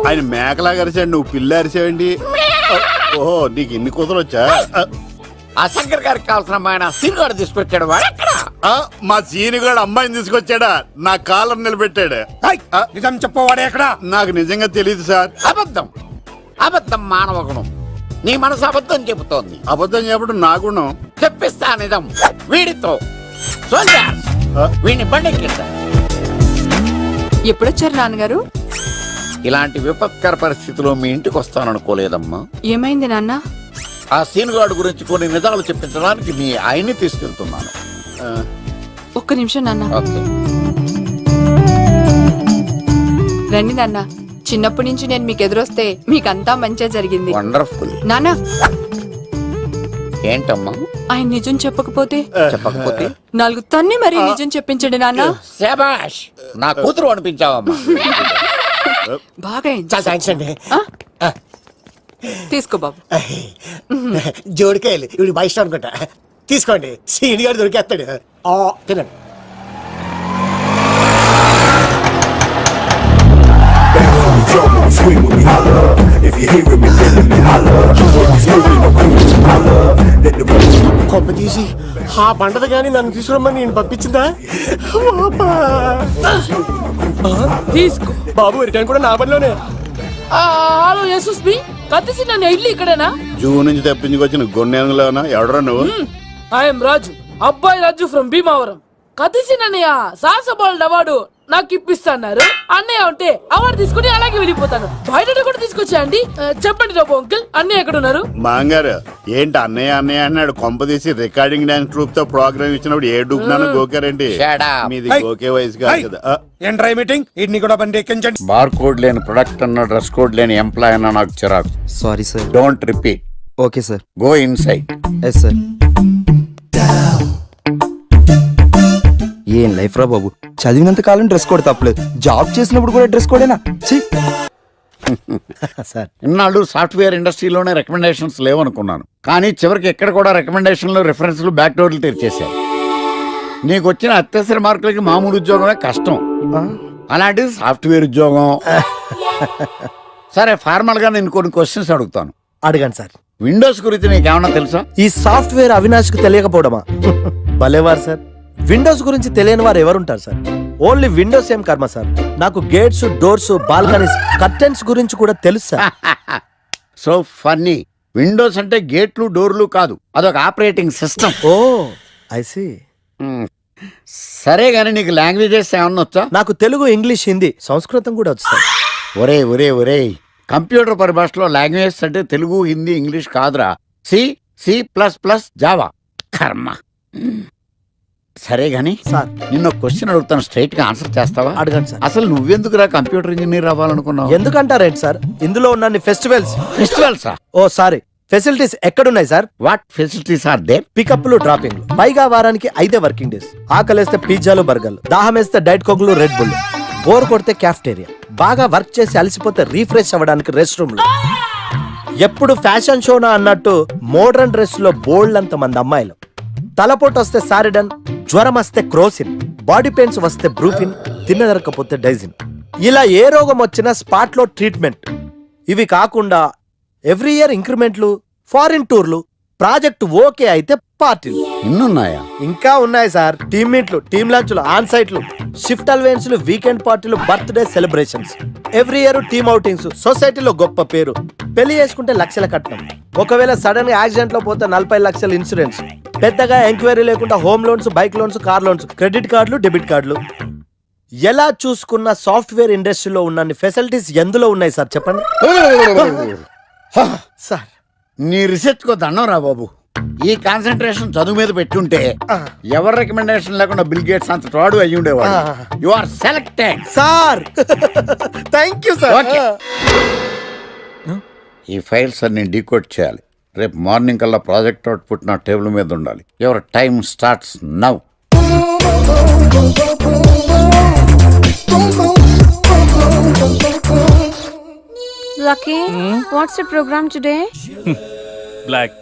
ఆయన మేకలా అరిచాడు, నువ్వు పిల్ల అరిచావండి. ఓహో, నీకు ఇన్ని కూతురు వచ్చా? ఆ శంకర్ గారికి కావాల్సిన అమ్మాయి సీనుగాడు తీసుకొచ్చాడు. మా సీనుగాడు అమ్మాయిని తీసుకొచ్చాడా? నా కాలర్ నిలబెట్టాడు. నిజం చెప్పవాడే ఎక్కడ? నాకు నిజంగా తెలియదు సార్. అబద్ధం, అబద్ధం మానవ గుణం. నీ మనసు అబద్ధం చెబుతోంది. అబద్ధం చెప్పడం నా గుణం. చెప్పిస్తా నిజం. వీడితో వీడిని బండెక్కిస్తా. ఎప్పుడొచ్చారు నాన్నగారు? ఇలాంటి విపత్కర పరిస్థితిలో మీ ఇంటికి వస్తాననుకోలేదమ్మా. ఏమైంది నాన్న? ఆ సీనుగాడు గురించి కొన్ని నిజాలు చెప్పించడానికి మీ ఆయన్ని తీసుకెళ్తున్నాను. ఒక్క నిమిషం నాన్న. ఓకే. రండి నాన్న. చిన్నప్పటి నుంచి నేను మీకు ఎదురొస్తే మీకంతా మంచిగా జరిగింది. వండర్ఫుల్. నాన్న, ఏంటమ్మా? ఆయన నిజం చెప్పకపోతే చెప్పకపోతే 4 తన్ని మరీ నిజం చెప్పించండి నాన్న. శభాష్, నా కూతురు అనిపించావమ్మా. బాగా తీసుకో బాబు. జోడికాయలు ఇవి బాగా ఇష్టం అనుకుంటా. తీసుకోండి, సీని గారు దొరికేస్తాడు. తినండి. కొమ్మ తీసి ఆ పంటది కానీ నన్ను తీసుకురమ్మని నేను పంపించిందా? తీసుకో బాబు, రిటర్న్ కూడా నా పనిలోనే. హలో యేసుస్ బి కత్తిసి నన్ను ఇల్లు ఇక్కడేనా? జూ నుంచి తప్పించుకొచ్చిన గొన్నెంగులోనా? ఎవడరా నువ్వు? ఐఎమ్ రాజు, అబ్బాయి రాజు ఫ్రమ్ భీమావరం. కత్తిసి నన్నయ్య సాహస బాలుడు అవార్డు నాకు ఇప్పిస్తాన్నారు. అన్నయ్య ఉంటే అవార్డు తీసుకుని అలాగే వెళ్ళిపోతాను. బయట కూడా తీసుకొచ్చాయండి. చెప్పండి రాబు అంకుల్, అన్నయ్య ఎక్కడ ఉన్నారు? మాంగారు ఏంటి అన్నయ్య అన్నయ్య అన్నాడు? కొంప తీసి రికార్డింగ్ డాన్స్ ట్రూప్ తో ప్రోగ్రామ్ ఇచ్చినప్పుడు ఏ డూబ్నాను గోకారండి. మీది గోకే వయసు కాదు కదా. ఏంట్రై మీటింగ్? ఇడ్ని కూడా బండి ఎక్కించండి. బార్ కోడ్ లేని ప్రొడక్ట్ అన్న, డ్రెస్ కోడ్ లేని ఎంప్లాయ్ అన్న నాకు చిరాకు. Sorry sir. Don't repeat. Okay sir. Go inside. Yes sir. ఏం లైఫ్ రా బాబు. చదివినంత కాలం డ్రెస్ కోడ్ తప్పలేదు, జాబ్ చేసినప్పుడు కూడా డ్రెస్ కోడేనా? సార్, ఇన్నాళ్ళు సాఫ్ట్వేర్ ఇండస్ట్రీలోనే రికమెండేషన్స్ లేవనుకున్నాను. కానీ చివరికి ఎక్కడ కూడా రికమెండేషన్లు, రిఫరెన్స్లు, బ్యాక్ డోర్లు తెరిచేశారు. నీకు వచ్చిన అత్యవసర మార్కులకి మామూలు ఉద్యోగమే కష్టం, అలాంటిది సాఫ్ట్వేర్ ఉద్యోగం. సరే, ఫార్మల్ గా నేను కొన్ని క్వశ్చన్స్ అడుగుతాను. అడగండి సార్. విండోస్ గురించి నీకేమన్నా తెలుసా? ఈ సాఫ్ట్వేర్ అవినాష్ కు తెలియకపోవడమా? భలేవారు సార్. విండోస్ గురించి తెలియని వారు ఎవరుంటారు సార్? ఓన్లీ విండోస్ ఏం కర్మ సార్, నాకు గేట్స్, డోర్స్, బాల్కనీస్, కర్టెన్స్ గురించి కూడా తెలుసు సార్. So funny. విండోస్ అంటే గేట్లు, డోర్లు కాదు, అదొక operating system. Oh I see. సరే గానీ నీకు లాంగ్వేజెస్ ఏమన్నా వచ్చా? నాకు తెలుగు, ఇంగ్లీష్, హిందీ, సంస్కృతం కూడా వచ్చు సార్. ఒరే ఒరే ఒరే, కంప్యూటర్ పరిభాషలో లాంగ్వేజెస్ అంటే తెలుగు, హిందీ, ఇంగ్లీష్ కాదురా. C, C plus plus, Java. కర్మ. సరే గాని సార్, నిన్న క్వశ్చన్ అడుగుతాను, స్ట్రైట్ గా ఆన్సర్ చేస్తావా? అడగండి సార్. అసలు నువ్వెందుకురా కంప్యూటర్ ఇంజనీర్ అవ్వాలనుకున్నావు? ఎందుకంటారేంటి సార్, ఇందులో ఉన్న ఫెస్టివల్స్. ఓ సారీ, ఫెసిలిటీస్ ఎక్కడున్నాయి sir? What facilities are there? పికప్లు, డ్రాపింగ్లు, పైగా వారానికి 5 వర్కింగ్ డేస్. ఆకలేస్తే పిజ్జాలు, బర్గర్లు, దాహం వేస్తే డైట్ కోక్లు, రెడ్ బుల్, బోర్ కొడితే క్యాఫ్టేరియా, బాగా వర్క్ చేసి అలసిపోతే రీఫ్రెష్ అవ్వడానికి రెస్ట్ రూమ్లు. ఎప్పుడు ఫ్యాషన్ షోనా అన్నట్టు మోడర్న్ డ్రెస్ లో బోల్డ్ అంత మంది అమ్మాయిలు. తలపోటు వస్తే సారిడన్, జ్వరం వస్తే క్రోసిన్, బాడీ పెయిన్స్ వస్తే బ్రూఫిన్, తిన్నదరకపోతే డైజిన్. ఇలా ఏ రోగం వచ్చినా స్పాట్ లో ట్రీట్మెంట్. ఇవి కాకుండా ఎవ్రీ ఇయర్ ఇంక్రిమెంట్లు, ఫారిన్ టూర్లు, ప్రాజెక్ట్ ఓకే అయితే పార్టీలు. ఇన్నున్నాయా? ఇంకా ఉన్నాయి సార్. టీమ్ మీట్లు, టీమ్ లంచ్లు, ఆన్ సైట్లు, షిఫ్ట్ అలవెన్స్లు, వీకెండ్ పార్టీలు, birthday celebrations, every year team outings, సొసైటీలో గొప్ప పేరు, పెళ్లి చేసుకుంటే లక్షల కట్నం, ఒకవేళ సడన్ గా యాక్సిడెంట్ లో పోతే 40 లక్షల ఇన్సూరెన్స్, పెద్దగా ఎంక్వైరీ లేకుండా home loans, bike loans, car loans, credit కార్డులు, డెబిట్ కార్డులు. ఎలా చూసుకున్న సాఫ్ట్వేర్ ఇండస్ట్రీలో ఉన్న ఫెసిలిటీస్ ఎందులో ఉన్నాయి సార్ చెప్పండి. సార్ నీ రీసెర్చ్ కో దండం రా బాబు. ఈ కాన్సన్ట్రేషన్ చదువు మీద పెట్టుంటే ఎవరి రికమెండేషన్ లేకుండా బిల్ గేట్స్ అంత తోడు అయ్యి ఉండేవాడు. You are selected sir. Thank you sir. ఈ ఫైల్స్ అన్ని డీకోడ్ చేయాలి. రేపు మార్నింగ్ కల్లా ప్రాజెక్ట్ అవుట్పుట్ నా టేబుల్ మీద ఉండాలి. Your time starts now. Lucky, what's the program today? Block.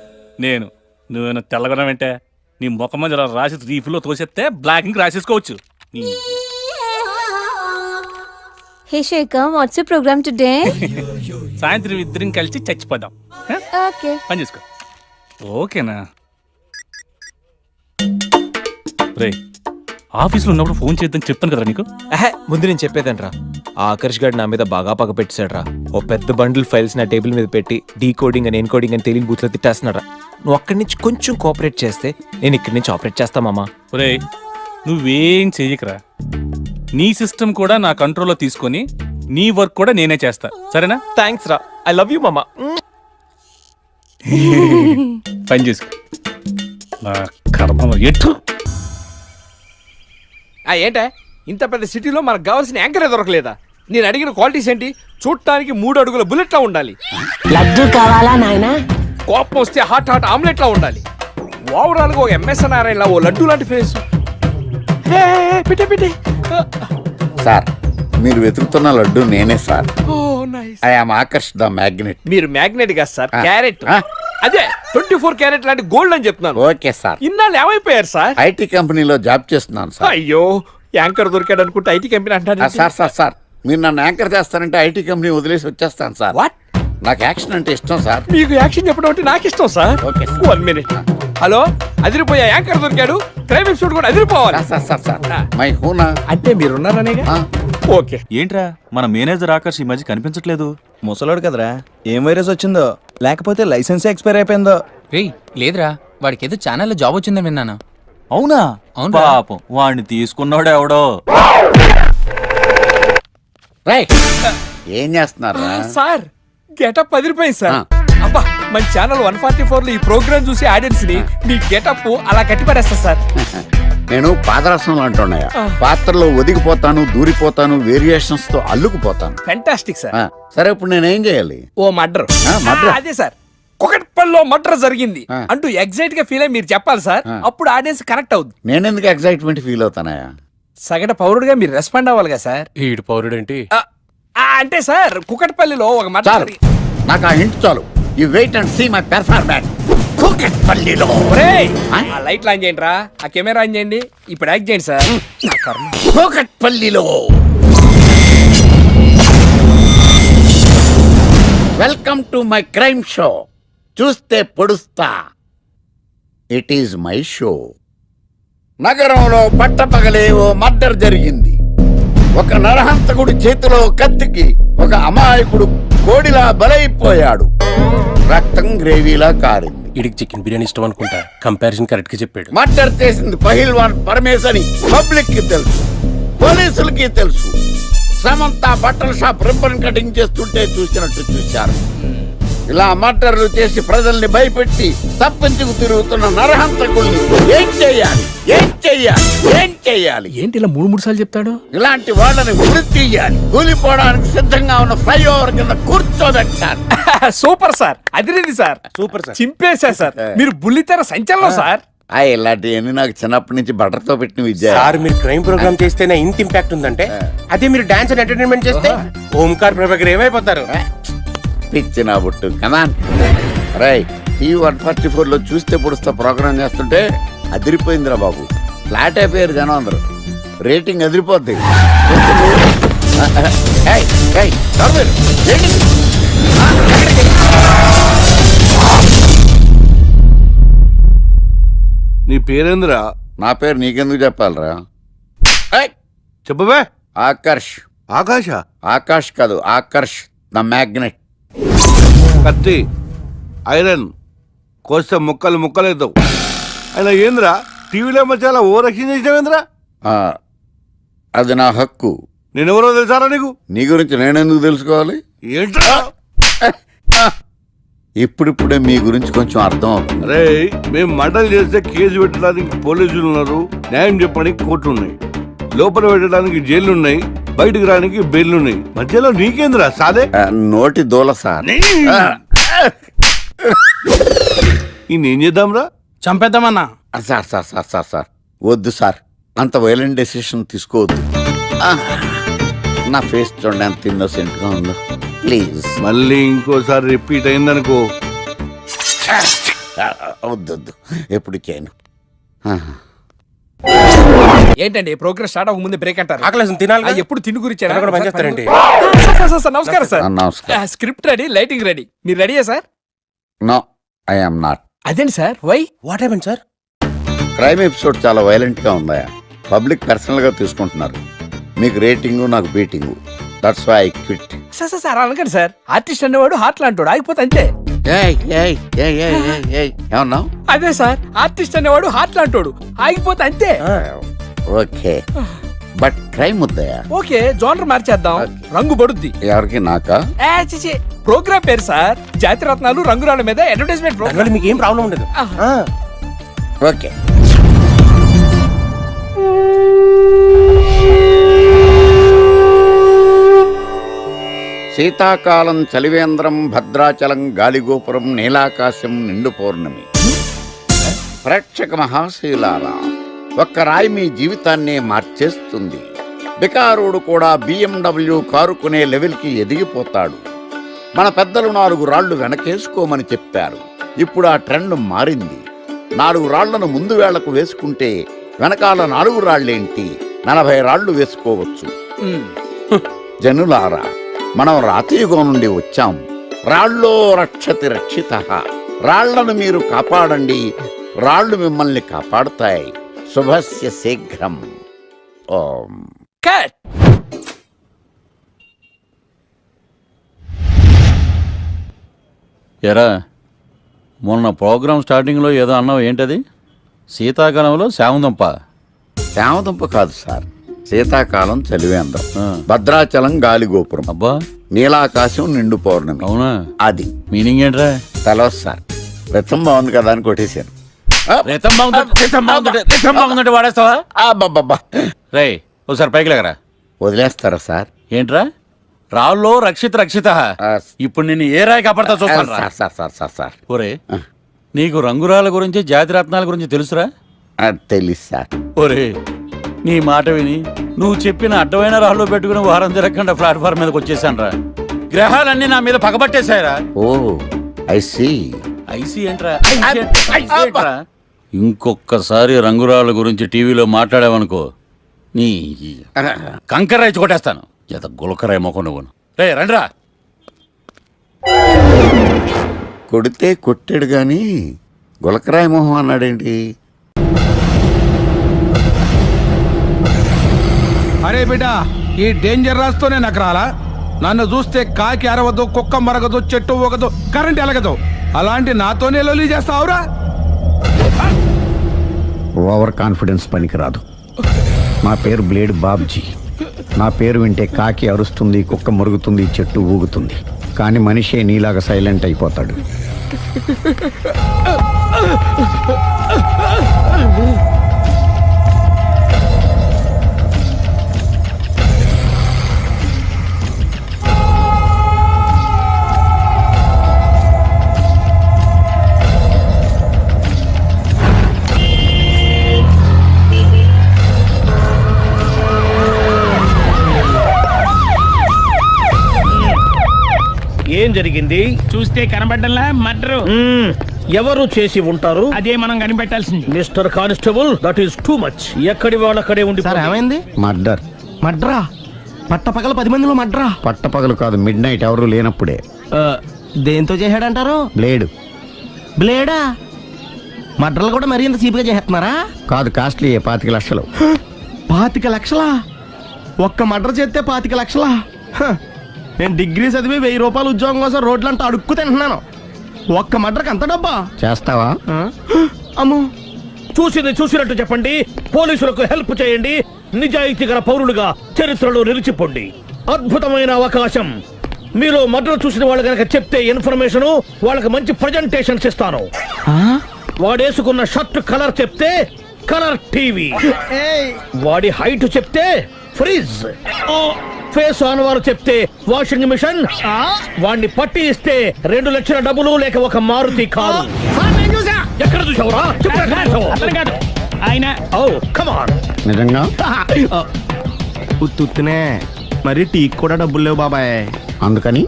నువ్వేనా తెల్లగొనం అంటే నీ ముఖం మీద ఇలా రాసి రీఫ్లో తోసేస్తే బ్లాక్ ఇంక రాసేసుకోవచ్చు. Hey Shekhar, what's the program today? సాయంత్రం ఇద్దరం కలిసి చచ్చిపోదాం. Okay. పని చేసుకో. ఓకేనా? రే ఆఫీస్లో ఉన్నప్పుడు ఫోన్ చేద్దాం చెప్తాను కదా నీకు. ముందు నేను చెప్పేదనరా, ఆ ఆకర్ష్ గారు నా మీద బాగా పగ పెట్టాడు రా. ఓ పెద్ద బండిల్ ఫైల్స్ నా టేబుల్ మీద పెట్టి డీకోడింగ్ అని ఎన్కోడింగ్ అని తెలియని బూత్లో తిట్టేస్తున్నారా. నువ్వు అక్కడి నుంచి కొంచెం కోఆపరేట్ చేస్తే నేను ఇక్కడి నుంచి ఆపరేట్ చేస్తామమ్మా. రే నువ్వేం చెయ్యకరా. నీ సిస్టమ్ కూడా నా కంట్రోల్లో తీసుకొని నీ వర్క్ కూడా నేనే చేస్తా, సరేనా? థ్యాంక్స్ రా, ఐ లవ్ యూ మామా. పని చేసుకో. నా కర్మ ఎటు. ఏంటే ఇంత పెద్ద సిటీలో మనకు కావాల్సిన యాంకరే దొరకలేదా? నేను అడిగిన క్వాలిటీస్ ఏంటి? చూడటానికి 3 అడుగుల బుల్లెట్ లా ఉండాలి. లడ్డు కావాలా నాయనా? కోపం వస్తే హాట్ ఆమ్లెట్ లా ఉండాలి. ఓవరాల్ గా ఒక ఎంఎస్ఎన్ నారాయణ ఓ లడ్డు లాంటి ఫేస్. పెట్టే సార్ మీరు వెతుకుతున్న లడ్డు నేనే sir. I am Akarsh the magnet. మీరు మ్యాగ్నెట్ కాదు సార్, క్యారెట్. అదే 24 క్యారెట్ లాంటి గోల్డ్ అని చెప్తున్నాను. Okay sir. ఇన్నాళ్ళు ఏమైపోయారు సార్? ఐటీ కంపెనీలో జాబ్ చేస్తున్నాను సార్. అయ్యో యాంకర్ దొరికాడు అనుకుంటే ఐటీ కంపెనీ అంటారు సార్. సార్ సార్ మీరు నన్ను యాంకర్ చేస్తారంటే ఐటీ కంపెనీ వదిలేసి వచ్చేస్తాను సార్. వాట్? నాకు యాక్షన్ అంటే ఇష్టం సార్. మీకు యాక్షన్ చెప్పడం అంటే నాకు ఇష్టం సార్. Okay 1 minute. హలో, అదిరిపోయా యాంకర్ దొరికాడు. క్రైమ్ ఎపిసోడ్ కూడా అదిరిపోవాలి. సార్ సార్ సార్ మై హూనా అంటే మీరున్నారనేగా. ఓకే. ఏంట్రా మన మేనేజర్ ఆకర్ష్ ఈ మధ్య కనిపించట్లేదు? ముసలోడు కదరా, ఏం వైరస్ వచ్చిందో లేకపోతే లైసెన్స్ ఎక్స్పైర్ అయిపోయిందో. లేదురా, వాడికి ఏదో ఛానల్లో జాబ్ వచ్చిందని విన్నాను. అవునా? పాపం వాడిని తీసుకున్నాడు ఎవడో. ఏం చేస్తున్నారా సార్? గెటప్ అదిరిపోయింది సార్. అబ్బా, మన ఛానల్ 144 లో ఈ ప్రోగ్రామ్ చూసి ఆడియన్స్ ని మీ గెటప్ అలా కట్టి పడేస్తా సార్. నేను పాదరసంలో అంటున్నాయా, పాత్రలో ఒదిగిపోతాను, దూరిపోతాను, వేరియేషన్స్ తో అల్లుకుపోతాను. Fantastic sir. సరే ఇప్పుడు నేనేం చేయాలి? ఓ మర్డర్. అదే సార్, కుకట్పల్లిలో మర్డర్ జరిగింది అంటూ ఎగ్జైట్ గా ఫీల్ అయ్యి మీరు చెప్పాలి సార్. అప్పుడు ఆడియన్స్ కనెక్ట్ అవుద్ది. నేనెందుకు ఎగ్జైట్మెంట్ ఫీల్ అవుతానయా? సగటు పౌరుడుగా మీరు రెస్పాండ్ అవ్వాలి కదా సార్. ఈడు పౌరుడు ఏంటి అంటే సార్, కుకట్పల్లిలో ఒక మర్డర్. నాకు ఆ హింట్ చాలు. You wait and see my performance. కుకట్పల్లిలో ఆ లైట్ ఆన్ చేయండి రా, ఆ కెమెరా ఆన్ చేయండి. ఇప్పుడు యాక్ట్ చేయండి సార్. కుకట్పల్లిలో welcome to my crime show. చూస్తే పొడుస్తా. It is my show. నగరంలో పట్టపగలే ఓ మర్డర్ జరిగింది. ఒక నరహంతకుడి చేతిలో కత్తికి ఒక అమాయకుడు కోడిలా బలైపోయాడు. రక్తం గ్రేవీలా కారింది. ఇడికి చికెన్ బిర్యానీ ఇష్టం అనుకుంటా. కంపారిజన్ కరెక్ట్ గా చెప్పాడు. మర్డర్ చేసింది పహిల్వాన్ పరమేశ్ అని పబ్లిక్ కి తెలుసు, పోలీసులకి తెలుసు. సమంత బట్టల షాప్ రిబ్బన్ కటింగ్ చేస్తుంటే చూసినట్టు చూశారు. ఇలా మర్డర్లు చేసి ప్రజల్ని భయపెట్టి తప్పించుకు తిరుగుతున్న నరహంతకుల్ని ఏం చెయ్యాలి? ఏం చెయ్యాలి? ఏం చెయ్యాలి? ఏంటి ఇలా 3 సార్లు చెప్తాడు? ఇలాంటి వాళ్ళని వృత్తి తీయాలి. కూలిపోవడానికి సిద్ధంగా ఉన్న ఫ్లైఓవర్ కింద కూర్చోబెట్టాలి. సూపర్ సార్, అదిరింది సార్. సూపర్ సార్, చింపేశా సార్. మీరు బుల్లితెర సంచలనం సార్. ఇలాంటివన్నీ నాకు చిన్నప్పటి నుంచి బట్టర్తో పెట్టిన విద్య సార్. మీరు క్రైమ్ ప్రోగ్రామ్ చేస్తేనే ఇంత ఇంపాక్ట్ ఉందంటే, అదే మీరు డాన్స్ అండ్ ఎంటర్టైన్మెంట్ చేస్తే ఓంకార్ ప్రభాకర్ ఏమైపోతారు? పిచ్చి నా బుట్టు కమాన్. రైట్, ఈ 144 లో చూస్తే పొడుస్తా ప్రోగ్రామ్ చేస్తుంటే అదిరిపోయిందిరా బాబు. ఫ్లాట్ అయిపోయారు జనం అందరూ. రేటింగ్ అదిరిపోద్ది. పేరేంద్రా? నా పేరు నీకెందుకు చెప్పాలరా? చెప్పవే. ఆకర్ష్. ఆకాశ? ఆకాష్ కాదు, ఆకర్ష్ ద మ్యాగ్నెట్. కత్తి, ఐరన్ కోస్తే ముక్కలు ముక్కలేద్దావు. అయినా ఏంద్రా టీవీలో మధ్య ఓ రక్షణ చేసినావేంద్రా? అది నా హక్కు. నేనెవరో తెలుసారా నీకు? నీ గురించి నేనెందుకు తెలుసుకోవాలి? ఏంట్రా? ఇప్పుడిప్పుడే మీ గురించి కొంచెం అర్థం అవుతుంది. అరే, మేము మర్డర్ చేస్తే కేసు పెట్టడానికి పోలీసులు ఉన్నారు, న్యాయం చెప్పడానికి కోర్టులు ఉన్నాయి, లోపల పెట్టడానికి జైలు ఉన్నాయి, బయటకు రానికి బెయిల్ ఉన్నాయి. మధ్యలో నీకేంద్రా సాదే? నోటి దూల సార్. ఏం చేద్దాంరా? చంపేద్దామన్నా. Sir sir sir sir sir వద్దు సార్, అంత వైలెంట్ డెసిషన్ తీసుకోవద్దు. నా ఫేస్ చూడండి ఎంత ఇన్నోసెంట్ గా ఉందో. ప్లీజ్ మళ్ళీ ఇంకోసారి రిపీట్ అయిందనుకో. వద్దొద్దు, ఎప్పుడు చేయను. ఏంటండి ప్రోగ్రెస్ స్టార్ట్ అవ్వక ముందే బ్రేక్ అంటారు? ఆకలేసం తినాలి. ఎప్పుడు తిని గురించి పనిచేస్తారండి. నమస్కారం సార్. నమస్కారం. Script ready, lighting ready. మీరు రెడీయా sir? No, I am not. అదేంటి sir? Why? What happen sir? Crime episode చాలా వైలెంట్ గా ఉందా? పబ్లిక్ పర్సనల్ గా తీసుకుంటున్నారు. మీకు రేటింగ్, నాకు beating. That's why I quit. Sir sir sir అనకండి సార్. ఆర్టిస్ట్ అనేవాడు హార్ట్ లాంటోడు, ఆగిపోతే అంతే. ఏమన్నావు? అదే సార్, ఆర్టిస్ట్ అనేవాడు హార్ట్ లాంటోడు, ఆగిపోతే అంతే. ఓకే, బట్ క్రైమ్ వద్దయా? ఓకే, జోనర్ మార్చేద్దాం. రంగు పడుద్ది. ఎవరికి? నాకా? ప్రోగ్రామ్ పేరు సార్ జాతి రత్నాలు రంగురాళ్ళ మీద అడ్వర్టైజ్మెంట్ ప్రోగ్రామ్. మీకు ఏం ప్రాబ్లం ఉండదు. ఓకే. శీతాకాలం చలివేంద్రం, భద్రాచలం గాలిగోపురం, నీలాకాశం, నిండు పౌర్ణమి. ప్రేక్షక మహాశీలారా, ఒక్క రాయి మీ జీవితాన్నే మార్చేస్తుంది. బికారోడు కూడా BMW కారు కొనే లెవెల్కి ఎదిగిపోతాడు. మన పెద్దలు 4 రాళ్లు వెనకేసుకోమని చెప్పారు. ఇప్పుడు ఆ ట్రెండ్ మారింది. 4 రాళ్లను ముందు వేళ్లకు వేసుకుంటే వెనకాల 4 రాళ్లేంటి 40 రాళ్లు వేసుకోవచ్చు. జనులారా, మనం రాతియుగం నుండి వచ్చాం. రాళ్ళో రక్షతి రక్షితః. రాళ్లను మీరు కాపాడండి, రాళ్లు మిమ్మల్ని కాపాడుతాయి. శుభస్య శీఘ్రం. ఓం. కట్. ఎరా, మొన్న ప్రోగ్రామ్ స్టార్టింగ్లో ఏదో అన్నావు, ఏంటది? శీతాకాలంలో శామదుంప. శామదుంప కాదు సార్, శీతాకాలం చలివేంద్రం, భద్రాచలం గాలిగోపురం, అబ్బా, నీలాకాశం, నిండు పౌర్ణమి. అవునా? అది మీనింగ్ ఏంట్రా? తెలవదు సార్. రతం బాగుంది కదా అని కొట్టేశాను. వాడేస్తావా? అబ్బబ్బబ్బా. రే, ఒకసారి పైకి లేకరా. వదిలేస్తారా సార్? ఏంట్రా? రాళ్ళో రక్షిత రక్షిత. ఇప్పుడు నిన్ను ఏ రాయి కాపాడతా చూస్తాను. సార్ సార్ సార్ సార్ ఒరే, నీకు రంగురాల గురించి, జాతి రత్నాల గురించి తెలుసురా? తెలుసు సార్. ఒరే, నీ మాట విని నువ్వు చెప్పిన అడ్డమైన రాళ్ళు పెట్టుకుని వారం తిరగకుండా ప్లాట్ఫామ్ మీదకి వచ్చేసాను రా. గ్రహాలన్నీ నా మీద పగబట్టేశాయరా. ఓ, ఐ సీ. ఐసీ ఏంట్రా? ఇంకొకసారి రంగురాళ్ళ గురించి టీవీలో మాట్లాడావనుకో, నీ కంకర్రాయి కొట్టేస్తాను. ఎంత గులకరాయి మొక్క నువ్వు. రే రండ్రా. కొడితే కొట్టాడు గాని గులకరాయి మొహం అన్నాడేంటి? అరే బిడ్డ, ఈ డేంజర్ రాస్తూనే నాకు రాలా? నన్ను చూస్తే కాకి అరవదు, కుక్క మరగదు, చెట్టు ఊగదు, కరెంట్ ఎలగదు. అలాంటి నాతోనే లొల్లి చేస్తావురా? ఓవర్ కాన్ఫిడెన్స్ పనికిరాదు. నా పేరు బ్లేడ్ బాబ్జీ. నా పేరు వింటే కాకి అరుస్తుంది, కుక్క మురుగుతుంది, చెట్టు ఊగుతుంది, కానీ మనిషే నీలాగా సైలెంట్ అయిపోతాడు. ఏం జరిగింది? చూస్తే కనబడ్డంలా మర్డరు. ఎవరు చేసి ఉంటారు? అదే మనం కనిపెట్టాల్సింది. Mister constable, that is too much. ఎక్కడి వాళ్ళక్కడే ఉండి. ఏమైంది? మర్డర్. మడ్రా? పట్టపగల 10 మందిలో మడ్రా? పట్టపగలు కాదు, మిడ్ నైట్ ఎవరు లేనప్పుడే. దేంతో చేశాడంటారు? బ్లేడ్. బ్లేడా? మడ్రలు కూడా మరీ ఇంత చీప్ గా చేస్తున్నారా? కాదు, కాస్ట్లీ 25 లక్షలు. 25 లక్షలా? ఒక్క మడ్ర చేస్తే 25 లక్షలా? నేను డిగ్రీ చదివి 1000 రూపాయలు ఉద్యోగం కోసం రోడ్లంతా అడుక్కు తింటున్నాను. ఒక్క మడ్రకు అంత డబ్బా? చేస్తావా? అమ్మో, చూసినట్టు చెప్పండి, పోలీసులకు హెల్ప్ చేయండి, నిజాయితీ గల పౌరులుగా చరిత్రలో నిలిచిపోండి. అద్భుతమైన అవకాశం. మీరు మర్డర్ చూసిన వాళ్ళు కనుక చెప్తే ఇన్ఫర్మేషన్, వాళ్ళకి మంచి ప్రజెంటేషన్స్ ఇస్తాను. వాడేసుకున్న షర్ట్ కలర్ చెప్తే కలర్ టీవీ, వాడి హైట్ చెప్తే ఫ్రిజ్, ఫేస్ ఆన్ వారు చెప్తే వాషింగ్ మిషన్, వాడిని పట్టి ఇస్తే 2 లక్షల డబ్బులు లేక ఒక మారుతి కారు. ఎక్కడ చూసావురా? ఆయన నిజంగా ఉత్తునే మరి టీకి కూడా డబ్బులు లేవు బాబాయ్. అందుకని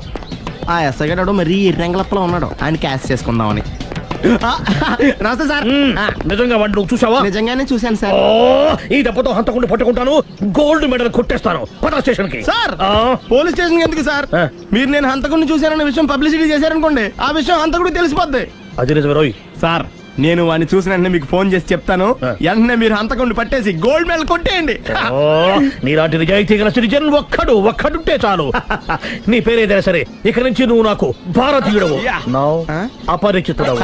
ఆ ఎస్ఐ గారు మరీ ఎర్రంగలప్పలో ఉన్నాడు, ఆయన క్యాష్ చేసుకుందామని. నమస్తే సార్. నిజంగా వాడిని నువ్వు చూసావా? నిజంగానే చూశాను సార్. ఈ దెబ్బతో హంతకుండా పట్టుకుంటాను, గోల్డ్ మెడల్ కొట్టేస్తాను. పటా స్టేషన్ కి. సార్, పోలీస్ స్టేషన్ ఎందుకు సార్? మీరు నేను హంతకుడిని చూశానన్న విషయం పబ్లిసిటీ చేశారనుకోండి, ఆ విషయం హంతకుడికి తెలిసిపోద్ది. అది నిజమే రోయ్. సార్, నేను వాడిని చూసిన వెంటనే మీకు ఫోన్ చేసి చెప్తాను. వెంటనే మీరు హంతకుడిని పట్టేసి గోల్డ్ మెడల్ కొట్టేయండి. నీలాంటి నిజాయితీ గల సిటిజన్ ఒక్కడుంటే చాలు. నీ పేరేదైనా సరే, ఇక నుంచి నువ్వు నాకు భారతీయుడవు, అపరిచితుడవు.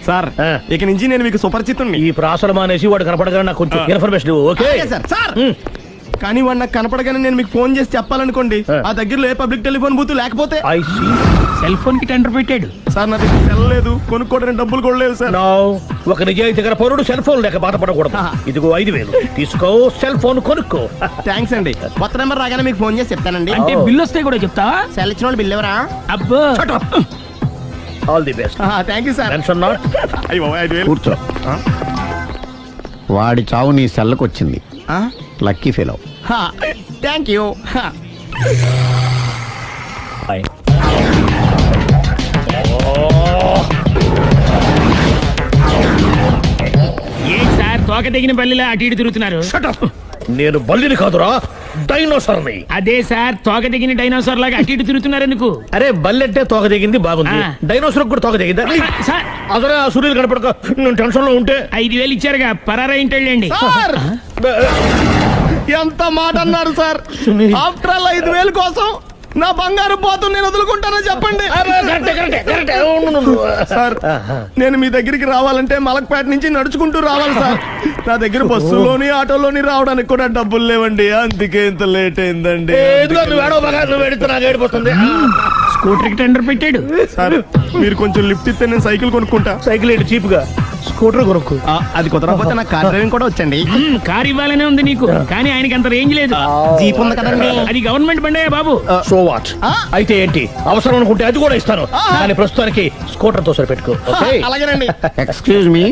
సార్, ఇక నుంచి నేను మీకు సుపరిచితుడిని. ఈ ప్రాసలు మానేసి వాడు కనపడగానే నాకు కొంచెం ఇన్ఫర్మేషన్ ఇవ్వు, ఓకే? సార్, కానీ వాడు నాకు కనపడగానే నేను మీకు ఫోన్ చేసి చెప్పాలనుకోండి, ఆ దగ్గరలో ఏ పబ్లిక్ టెలిఫోన్ బూత్ లేకపోతే. సెల్ ఫోన్ కి టెండర్ పెట్టాడు. సార్, నా దగ్గర సెల్ లేదు, కొనుక్కోవడానికి డబ్బులు కూడా లేవు సార్. ఒక నిజాయితీ గల పౌరుడు సెల్ ఫోన్ లేక బాధపడకూడదు. ఇదిగో 5000 తీసుకో, సెల్ ఫోన్ కొనుక్కో. థ్యాంక్స్ అండి. కొత్త నెంబర్ రాగానే మీకు ఫోన్ చేసి చెప్తానండి. అంటే బిల్ వస్తే కూడా చెప్తావా? సెల్ ఇచ్చిన వాళ్ళు బిల్ ఎవరా? అబ్బో, all the best. Thank you sir. Tension not. కూర్చో. వాడి చావు నీ సెల్లకు వచ్చింది. Lucky fellow. Thank you. ఏం సార్ తోక తెగిన బల్లిలా అటు ఇటు తిరుగుతున్నారు? నేను బల్లిని కాదురా, డైనోసార్ని. అదే సార్, తోక తెగిన డైనోసార్ లాగా అటు ఇటు తిరుగుతున్నారు ఎందుకు? అరే, బల్లెట్టే తోక తెగింది బాగుంది, డైనోసార్ కూడా తోక తెగిందా? అదరే ఆ సూర్యులు కనపడక నేను టెన్షన్ లో ఉంటే 5000 ఇచ్చారుగా, పరారా ఇంటండి. ఎంత మాట అన్నారు సార్? ఆఫ్టర్ ఆల్ 5000 కోసం నా బంగారు పోతు నేను వదులుకుంటానని చెప్పండి. సార్, నేను మీ దగ్గరికి రావాలంటే మలక్పేట నుంచి నడుచుకుంటూ రావాలి సార్. నా దగ్గర బస్సులోని ఆటోలోని రావడానికి కూడా డబ్బులు లేవండి, అందుకే ఇంత లేట్ అయిందండి. స్కూటర్ కి టెండర్ పెట్టాడు. సార్, మీరు కొంచెం లిఫ్ట్ ఇస్తే నేను సైకిల్ కొనుక్కుంటా. సైకిల్ ఏంటి చీప్ గా? స్కూటర్ కొనుక్కు. అది కుదరకపోతే నాకు కార్ డ్రైవింగ్ కూడా వచ్చండి. కార్ ఇవ్వాలనే ఉంది నీకు, కానీ ఆయనకి అంత రేంజ్ లేదు. జీప్ ఉంది కదండి. అది గవర్నమెంట్ బండే బాబు. So what? అయితే ఏంటి, అవసరం అనుకుంటే అది కూడా ఇస్తాను, కానీ ప్రస్తుతానికి స్కూటర్ తో సరిపెట్టుకో. అలాగేనండి. ఎక్స్క్యూజ్ మీ,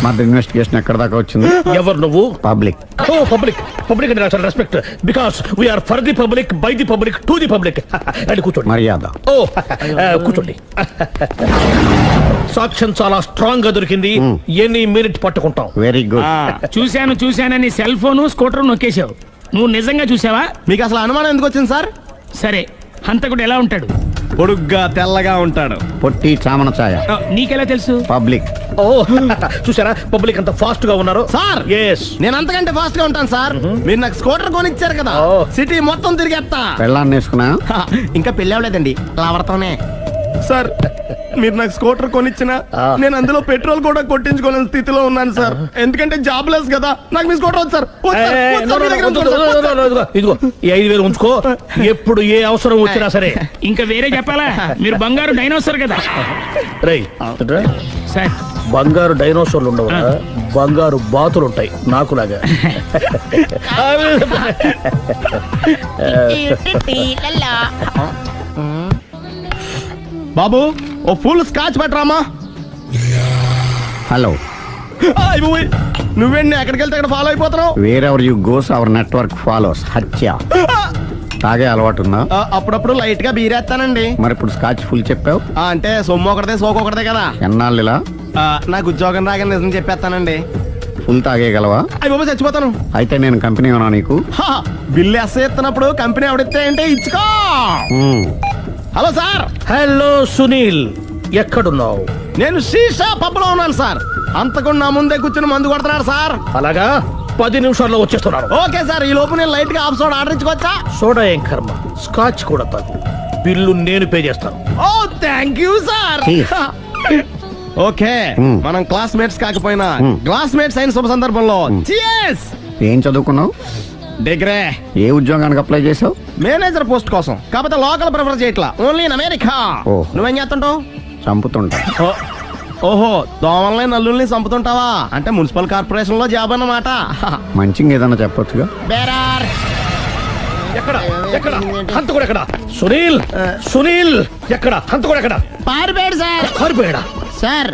మర్డర్ ఇన్వెస్టిగేషన్ ఎక్కడ దాకా వచ్చింది? ఎవరు నువ్వు? పబ్లిక్. ఓ పబ్లిక్. పబ్లిక్ అంటే చాలా respect, because we're for the public, by the public, to the public. అని కూర్చోండి. మర్యాద. ఓ కూర్చోండి. సాక్ష్యం చాలా స్ట్రాంగ్ గా దొరికింది, ఎన్ని మినిట్ పట్టుకుంటాం. Very good. చూశానని సెల్ ఫోన్ స్కూటర్ నొక్కేశావు. నువ్వు నిజంగా చూసావా? మీకు అసలు అనుమానం ఎందుకు వచ్చింది సార్? సరే, హంతకుడు ఎలా ఉంటాడు? పొడుగ్గా తెల్లగా ఉంటాడు. పొట్టి చామన ఛాయ. నీకెలా తెలుసు? పబ్లిక్. ఓ చూసారా, పబ్లిక్ అంత ఫాస్ట్ గా ఉన్నారు. సార్, నేను అంతకంటే ఫాస్ట్ గా ఉంటాను సార్. మీరు నాకు స్కూటర్ కొనిచ్చారు కదా, సిటీ మొత్తం తిరిగేస్తా. పెళ్ళాన్ని వేసుకున్నా? ఇంకా పెళ్ళి అవ్వలేదండి, లావర్తోనే. సార్, మీరు నాకు స్కూటర్ కొనిచ్చిన నేను అందులో పెట్రోల్ కూడా కొట్టించుకోలేని స్థితిలో ఉన్నాను సార్. ఎందుకంటే జాబ్ లెస్ కదా, నాకు మీ స్కూటర్ వద్దు సార్. ఇదిగో ఈ 5000 ఉంచుకో, ఎప్పుడు ఏ అవసరం వచ్చినా సరే. ఇంకా వేరే చెప్పాలా? మీరు బంగారు డైనోసార్ కదా. రేయ్ సార్, బంగారు డైనోసార్లు ఉండవు, బంగారు బాతులు ఉంటాయి నాకులాగా. బాబు, ఓ ఫుల్ స్కాచ్ పట్టరామా. హలో. నువ్వేండి ఎక్కడికి వెళ్తే అక్కడ ఫాలో అయిపోతున్నావు? Wherever you goes our network follows. హత్య. తాగే అలవాటు ఉందా? అప్పుడప్పుడు లైట్ గా బీరేస్తానండి. మరి ఇప్పుడు స్కాచ్ ఫుల్ చెప్పావు అంటే సొమ్ము ఒకటిదే సోకు ఒకటిదే కదా. ఎన్నాళ్ళు ఇలా? నాకు ఉద్యోగం రాగానే నిజం చెప్పేస్తానండి. ఫుల్ తాగేయగలవా? అయ్యి బాబు, చచ్చిపోతాను. అయితే నేను కంపెనీ ఉన్నా నీకు? బిల్లు ఎస్ఐ ఎత్తినప్పుడు కంపెనీ ఎవడిస్తే అంటే ఇచ్చుకో. Hello sir. హలో సునీల్, ఎక్కడున్నావు? నేను శీషా పబ్లో ఉన్నాను సార్. అంతకుండా నా ముందే కూర్చుని మందు కొడుతున్నాడు సార్. అలాగా, 10 నిమిషాల్లో వచ్చేస్తున్నాను. ఓకే సార్, ఈ లోపు నేను లైట్ గా హాఫ్ సోడా ఆర్డర్ ఇచ్చుకోవచ్చా? సోడా ఏం కర్మ, స్కాచ్ కూడా తాగు. బిల్లు నేను పే చేస్తాను. ఓ థ్యాంక్ యూ సార్. ఓకే, మనం క్లాస్మేట్స్ కాకపోయినా క్లాస్మేట్స్ అయిన శుభ సందర్భంలో cheers. ఏం చదువుకున్నావు? డిగ్రీ. ఏ ఉద్యోగానికి అప్లై చేసావు? మేనేజర్ పోస్ట్ కోసం. కాకపోతే లోకల్ ప్రిఫర్ చేయట్లా, ఓన్లీ ఇన్ అమెరికా. నువ్వేం చేస్తుంటావు? చంపుతుంటా. ఓహో, దోమల్ని నల్లుల్ని చంపుతుంటావా? అంటే మున్సిపల్ కార్పొరేషన్ లో జాబ్ అన్నమాట. మంచిగా ఏదన్నా చెప్పొచ్చుగా. బేరార్. ఎక్కడ ఎక్కడ హంతకుడు ఎక్కడ? సునీల్, సునీల్ ఎక్కడ? హంతకుడు ఎక్కడ? పారిపోయాడు సార్. పారిపోయాడా? సార్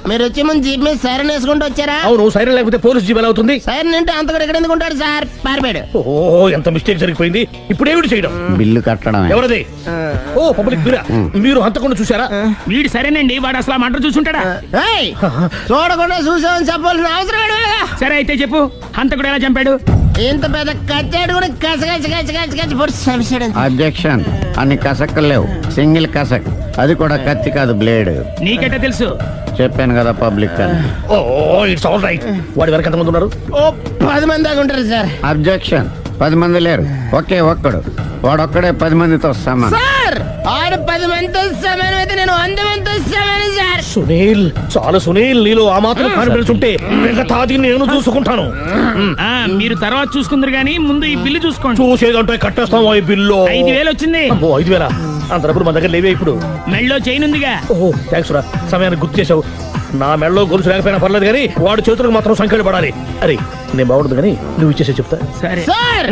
మీరు వచ్చే ముందు జీప్ మీద సైరన్ వేసుకుంటూ వచ్చారా? అవును, సైరన్ లేకపోతే పోలీస్ జీవన్ అవుతుంది. సైరన్ అంటే అంతకుడు ఎక్కడ ఎందుకు ఉంటాడు సార్? పారిపోయాడు. ఓ, ఎంత మిస్టేక్ జరిగిపోయింది. ఇప్పుడు ఏమిటి చేయడం? బిల్లు కట్టడం. ఎవరది? ఓ, పబ్లిక్ మీరా? మీరు హంతకుండా చూసారా? వీడు సరేనండి, వాడు అసలు ఆ మంట చూసుంటాడా? చూడకుండా చూసామని చెప్పాల్సిన అవసరం లేదు. సరే అయితే చెప్పు, హంతకుడు ఎలా చంపాడు? ఇంత పెద్ద కచ్చాడు కూడా కచ్చ పొడి. అబ్జెక్షన్. అన్ని కసక్కలు లేవు, సింగిల్ కసక్. అది కూడా కత్తి కాదు, బ్లేడ్. నీకెట్టా తెలుసు? చెప్పాను కదా పబ్లిక్ అని. ఓ, ఇట్స్ ఆల్ రైట్. వాడి వరకు ఎంతమంది ఉన్నారు? ఓ 10 మంది దాకా ఉంటారు సార్. అబ్జెక్షన్. 10 మంది లేరు, ఒకే ఒక్కడు. వాడొక్కడే 10 మందితో సమానం. సార్ ఆడు 10 మందితో సమానం అయితే నేను 100 మందితో సమానం సార్. సునీల్, చాలు సునీల్, నీలో ఆ మాత్రం కాన్ఫిడెన్స్ ఉంటే మిగతాది నేను చూసుకుంటాను. మీరు తర్వాత చూసుకుందరు గానీ ముందు ఈ బిల్లు చూసుకోండి. చూసేదంటే కట్టేస్తాం. ఈ బిల్లు 5,000 వచ్చింది. 5,000? అంతప్పుడు మన దగ్గర లేవే ఇప్పుడు. మెళ్ళో చైన్ ఉందిగా. ఓహో, థ్యాంక్స్ రా, సమయానికి గుర్తు చేసావు. నా మెళ్ళలో గొలుసు లేకపోయినా పర్లేదు కానీ వాడి చేతులకు మాత్రం సంఖ్యలు పడాలి. అరే, నేను బాగుండదు కానీ నువ్వు ఇచ్చేసే చెప్తా. సరే సార్,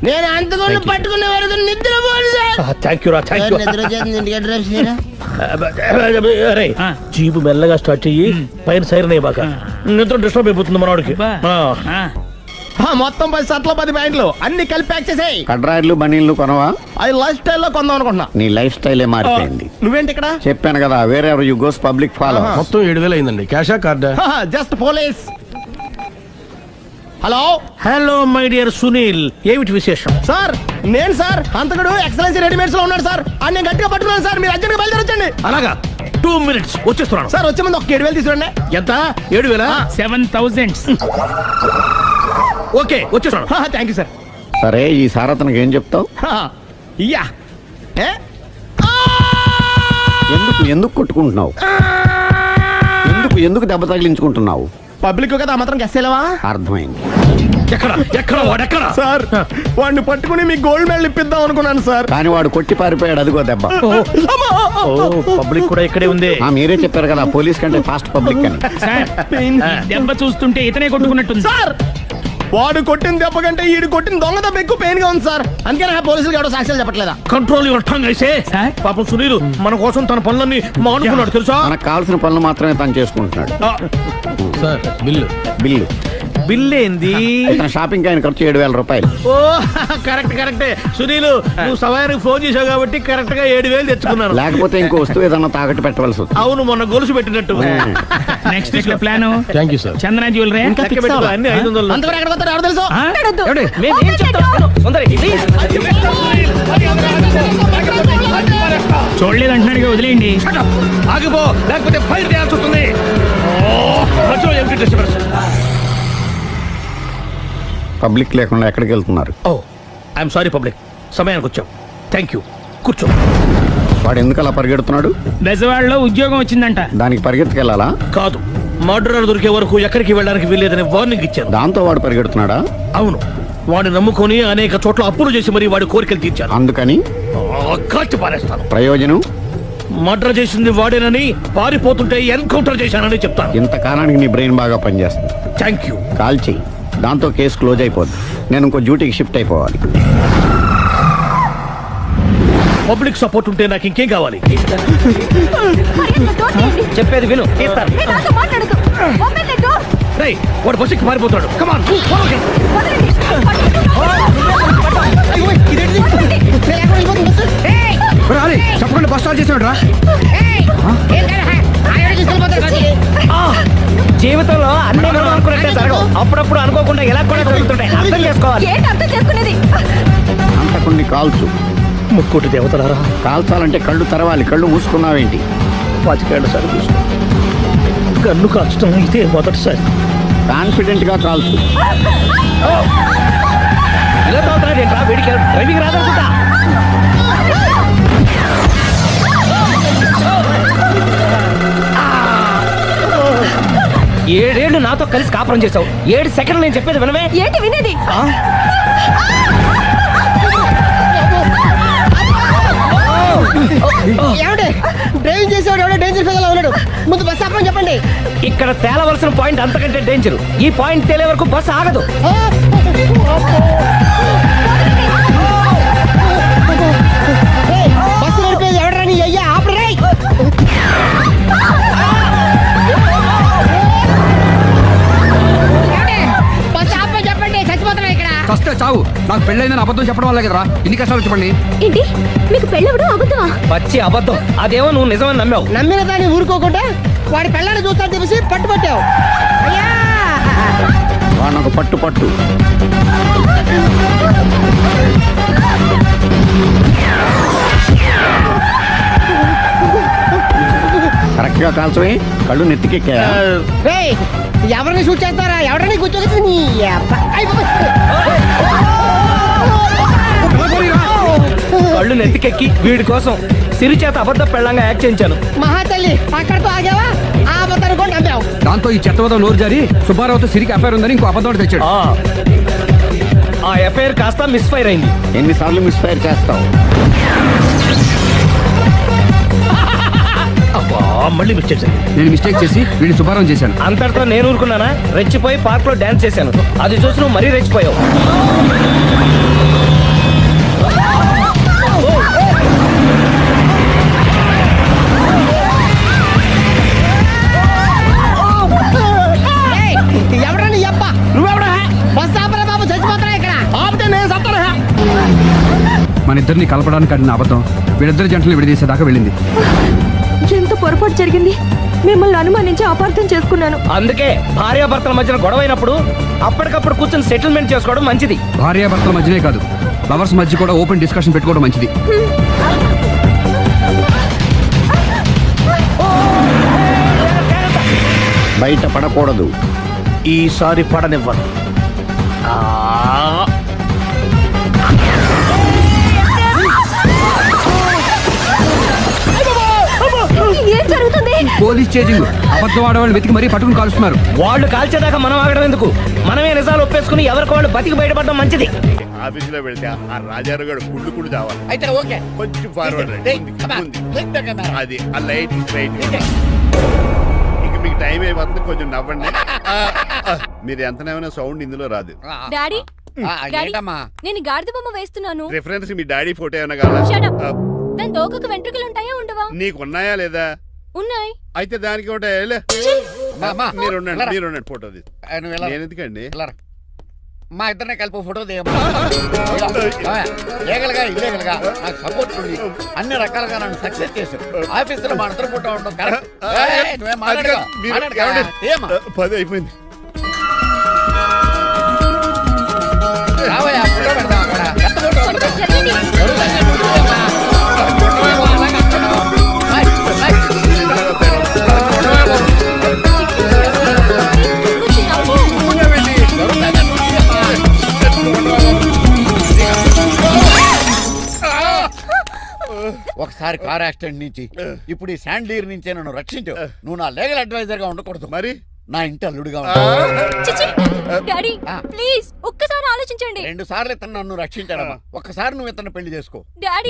నేను అంతకుండా పట్టుకునే వరకు నిద్రపోను సార్. థ్యాంక్ యూ రా, థ్యాంక్ యూ. నిద్ర చేస్తుంది ఇంటికి డ్రైవ్ చేయరా? అరే, జీపు మెల్లగా స్టార్ట్ చెయ్యి, పైన సైరన్ అయ్యాక నిద్ర డిస్టర్బ్ అయిపోతుంది మనవాడికి. మొత్తం 10 షర్ట్లు 10 ప్యాంట్లు అన్ని కలిపి ప్యాక్ చేసేయ్. కడ్రాయిలు బనీళ్లు కొనవా? అది లైఫ్ స్టైల్లో కొందాం అనుకుంటున్నా. నీ లైఫ్ స్టైలే మారిపోయింది. నువ్వేంటి ఇక్కడ? చెప్పాను కదా, వేరే యు గోస్ పబ్లిక్ ఫాలో. మొత్తం 7,000 అయిందండి. క్యాషా కార్డా? Just police. Hello hello my dear Sunil, ఏమిటి విశేషం? సార్ నేను సార్ అంతకుడు ఎక్సలెన్సీ రెడీమేడ్స్ లో ఉన్నాడు సార్. అని నేను గట్టిగా పట్టుకున్నాను సార్. మీరు అర్జెంట్గా బయలుదేరొచ్చండి. అలాగా, 2 minutes వచ్చేస్తున్నాను సార్. వచ్చే ముందు ఒక 7,000 తీసుకోండి. ఎంత? 7,000? 7,000. ఓకే, వచ్చేస్తున్నాను. Thank you sir. సరే, ఈ సార్ అతనికి ఏం చెప్తావు? యా. ఎందుకు ఎందుకు కొట్టుకుంటున్నావు? ఎందుకు దెబ్బ తగిలించుకుంటున్నావు? పబ్లిక్ కదా మాత్రం గెస్సేలేవా? అర్థమైంది. ఎక్కడ ఎక్కడ వాడెక్కడ? సార్ వాడిని పట్టుకుని మీ గోల్డ్ మెడల్ ఇప్పిద్దాం అనుకున్నాను సార్. కానీ వాడు కొట్టి పారిపోయాడు. అదిగో దెబ్బ. పబ్లిక్ కూడా ఇక్కడే ఉంది. మీరే చెప్పారు కదా, పోలీస్ కంటే ఫాస్ట్ పబ్లిక్ అని. దెబ్బ చూస్తుంటే ఇతనే కొట్టుకున్నట్టుంది సార్. వాడు కొట్టిన దెబ్బ కంటే ఈడు కొట్టిన దొంగ దెబ్బ ఎక్కువ పెయిన్ గా ఉంది సార్. అందుకే నా పోలీసులు ఎవడో సాక్ష్యాలు చెప్పట్లేదా? కంట్రోల్ యువర్ టంగ్ అయితే. పాపం సునీల్ మన కోసం తన పనులన్నీ మానుకున్నాడు తెలుసా? మనకు కావాల్సిన పనులు మాత్రమే తను చేసుకుంటున్నాడు. Sir bill. బిల్ ఏంది? షాపింగ్ ఆయన ఖర్చు 7,000 రూపాయలు. ఓ కరెక్ట్ కరెక్టే సునీల్, నువ్వు సమయానికి ఫోన్ చేసావు కాబట్టి కరెక్ట్ గా 7,000 తెచ్చుకున్నాను. లేకపోతే ఇంకో వస్తువు ఏదన్నా తాకట్టు పెట్టవలసి వస్తుంది. అవును, మొన్న గొలుసు పెట్టినట్టు. Next week plan. Thank you sir. Chandana jewellery అన్ని 500. అంతవరకు ఎక్కడ పోతారు ఎవరు తెలుసు? చూడలేదు అంటున్నాడు, వదిలేయండి. ఆగిపో, లేకపోతే ఫైర్ చేయాల్సి వస్తుంది. పబ్లిక్ లేకుండా ఎక్కడికి వెళ్తున్నారు? ఓ ఐఎమ్ సారీ పబ్లిక్, సమయానికి వచ్చాం. థ్యాంక్ యూ, కూర్చో. వాడు ఎందుకు అలా పరిగెడుతున్నాడు? బెజవాడలో ఉద్యోగం వచ్చిందంట. దానికి పరిగెత్తుకెళ్ళాలా? కాదు, మర్డరర్ దొరికే వరకు ఎక్కడికి వెళ్ళడానికి వీల్లేదని వార్నింగ్ ఇచ్చాను. దాంతో వాడు పరిగెడుతున్నాడా? అవును, వాడిని నమ్ముకొని అనేక చోట్ల అప్పులు చేసి మరి వాడి కోరికలు తీర్చాను. అందుకని కాల్చి పారేస్తాను. ప్రయోజనం? మర్డర్ చేసింది వాడేనని, పారిపోతుంటే ఎన్కౌంటర్ చేశానని చెప్తాను. ఇంతకాలానికి నీ బ్రెయిన్ బాగా పనిచేస్తుంది. Thank you. కాల్ చెయ్యి, దాంతో కేసు క్లోజ్ అయిపోద్ది. నేను ఇంకో డ్యూటీకి షిఫ్ట్ అయిపోవాలి. పబ్లిక్ సపోర్ట్ ఉంటే నాకు ఇంకేం కావాలి? చెప్పేది విను. రేయ్, వాడు బస్సుకి పారిపోతాడు. కమాన్ చెప్పకుండా బస్ స్టార్ట్ చేసాడు రా. జీవితంలో అన్ని అనుకున్నట్టే జరగవు. అప్పుడప్పుడు అనుకోకుండా ఎలా కూడా జరుగుతుంటాయి. అర్థం చేసుకోవాలి. అంతకుని కాల్చు. ముక్కోటి దేవతలారా, కాల్చాలంటే కళ్ళు తెరవాలి. కళ్ళు మూసుకున్నావేంటి? 25 ఏళ్ల సర్వీస్. గన్ను కాల్చడం ఇదే మొదటిసారి. కాన్ఫిడెంట్ గా కాల్చు. ఇలా తాగుతున్నాడేంట్రా? వీడికి డ్రైవింగ్ రాదనుకుంటా. ఏడేళ్లు నాతో కలిసి కాపురం చేసావు. 7 సెకండ్లు నేను చెప్పేది వినవే. ఏంటి వినేది? డ్రైవింగ్ చేసేవాడు ఎవడో డేంజర్ ఫీల్ ఉన్నాడు. ముందు బస్ ఆపమని చెప్పండి. ఇక్కడ తేలవలసిన పాయింట్ అంతకంటే డేంజర్. ఈ పాయింట్ తేలే వరకు బస్సు ఆగదు. బస్సు నడిపేది ఎవడరా నీ అయ్యా? ఆపరే. బస్ ఆపమని చెప్పండి. చచ్చిపోతున్నా ఇక్కడ. ఫస్ట్ చావు. నాకు పెళ్ళైందని అబద్ధం చెప్పడం వల్ల కదరా ఇన్ని కష్టాలు చెప్పండి. ఏంటి మీకు పెళ్ళవడం అబద్ధమా? పచ్చి అబద్ధం. అదేమో నువ్వు నిజమని నమ్మావు. నమ్మిన దాన్ని ఊరుకోకుండా వాడి పెళ్ళాన్ని చూస్తాను తెలిసి పట్టుబట్టావు. అయ్యా వాడినొక పట్టు పట్టు. కరెక్ట్ గా కాల్చవే. కళ్ళు నెత్తికెక్కా. రేయ్, ఎవరిని షూట్ చేస్తారా? ఎవరిని కూర్చోగచ్చు నీ అబ్బ. కళ్ళు నెత్తికెక్కి వీడి కోసం సిరి చేత అబద్ధ పెళ్ళంగా యాక్ట్ చేయించాను. మహాతల్లి అక్కడితో ఆగావా? ఆ అబద్ధాన్ని కూడా నమ్మావు. దాంతో ఈ చెత్తవదో నోరు జారి సుబ్బారావుతో సిరికి అఫైర్ ఉందని ఇంకో అబద్ధం తెచ్చాడు. ఆ ఎఫ్ఐఆర్ కాస్త మిస్ఫైర్ అయింది. ఎన్నిసార్లు మిస్ఫైర్ చేస్తావు? మళ్ళీ మిస్టేక్ చేశాను. నేను మిస్టేక్ చేసి వీడిని సుబ్బారావు చేశాను. అంతటితో నేను ఊరుకున్నానా? రెచ్చిపోయి పార్క్ లో డాన్స్ చేశాను. అది చూసి నువ్వు మరీ రెచ్చిపోయావు. ఎవరా నీ అబ్బా? నువ్వెవడా? బస్ ఆపరా బాబు, చచ్చిపోతారా ఇక్కడ. ఆపితే నేను సత్తారా? మన ఇద్దరిని కలపడానికి అడిగిన అబద్ధం వీళ్ళిద్దరి జంటలు విడదీసేదాకా వెళ్ళింది. ఎంత పొరపాటు జరిగింది. మిమ్మల్ని అనుమానించి అపార్థం చేసుకున్నాను. అందుకే భార్యాభర్తల మధ్యన గొడవ అయినప్పుడు అప్పటికప్పుడు కూర్చొని సెటిల్మెంట్ చేసుకోవడం మంచిది. భార్యాభర్తల మధ్యనే కాదు, లవర్స్ మధ్య కూడా ఓపెన్ డిస్కషన్ పెట్టుకోవడం మంచిది. బయట పడకూడదు. ఈసారి పడనివ్వను. ఏం జరుగుతుంది? Police chasing. అబద్ధం ఆడవాళ్ళు వెతికి మరీ పట్టుకుని కాలుస్తున్నారు. వాళ్ళు కాల్చేదాకా మనం ఆగడం ఎందుకు? మనమే నిజాలు ఒప్పేసుకుని ఎవరికి వాళ్ళు బతికి బయటపడడం మంచిది. ఆఫీసులో వెళ్తే ఆ రాజారు గారు కుళ్ళు కుళ్ళు చావాలి. అయితే ఓకే. కొంచెం ఫార్వర్డ్ అది ఆ లైట్ రైట్. ఇక మీకు టైం అయిపోతుంది, కొంచెం నవ్వండి. మీరు ఎంతనేమైనా సౌండ్ ఇందులో రాదు. డాడీ నేను గాడిద బొమ్మ వేస్తున్నాను. రిఫరెన్స్ మీ డాడీ ఫోటో ఏమైనా కావాలా? దాని దోకకు వెంట్రుకలు ఉంటాయా ఉండవా? నీకున్నాయా లేదా? ఉన్నాయి. అయితే దానికి ఒకటే మీరు ఉండండి ఫోటో తీసి. నేను ఎందుకండి మా ఇద్దరిని కలిపి ఫోటో దిగలుగా ఇల్లేగలుగా నాకు సపోర్ట్ ఉంది. అన్ని రకాలుగా నన్ను సక్సెస్ చేశారు. ఆఫీసులో మా ఇద్దరు ఫోటో ఉండడం కరెక్ట్. 10 అయిపోయింది. రావయ్యా ఫోటో పెడదాం అక్కడ. ఒకసారి కార్ యాక్సిడెంట్ నుంచి ఇప్పుడు ఈ శాండ్లీర్ నుంచే నన్ను రక్షించు. నువ్వు నా లీగల్ అడ్వైజర్ గా ఉండకూడదు, మరి నా ఇంటి అల్లుడుగా డాడీ ప్లీజ్ ఒక్కసారి ఆలోచించండి. 2 సార్లు ఇతను నన్ను రక్షించాడమ్మా. ఒక్కసారి నువ్వు ఇతను పెళ్లి చేసుకో. డాడీ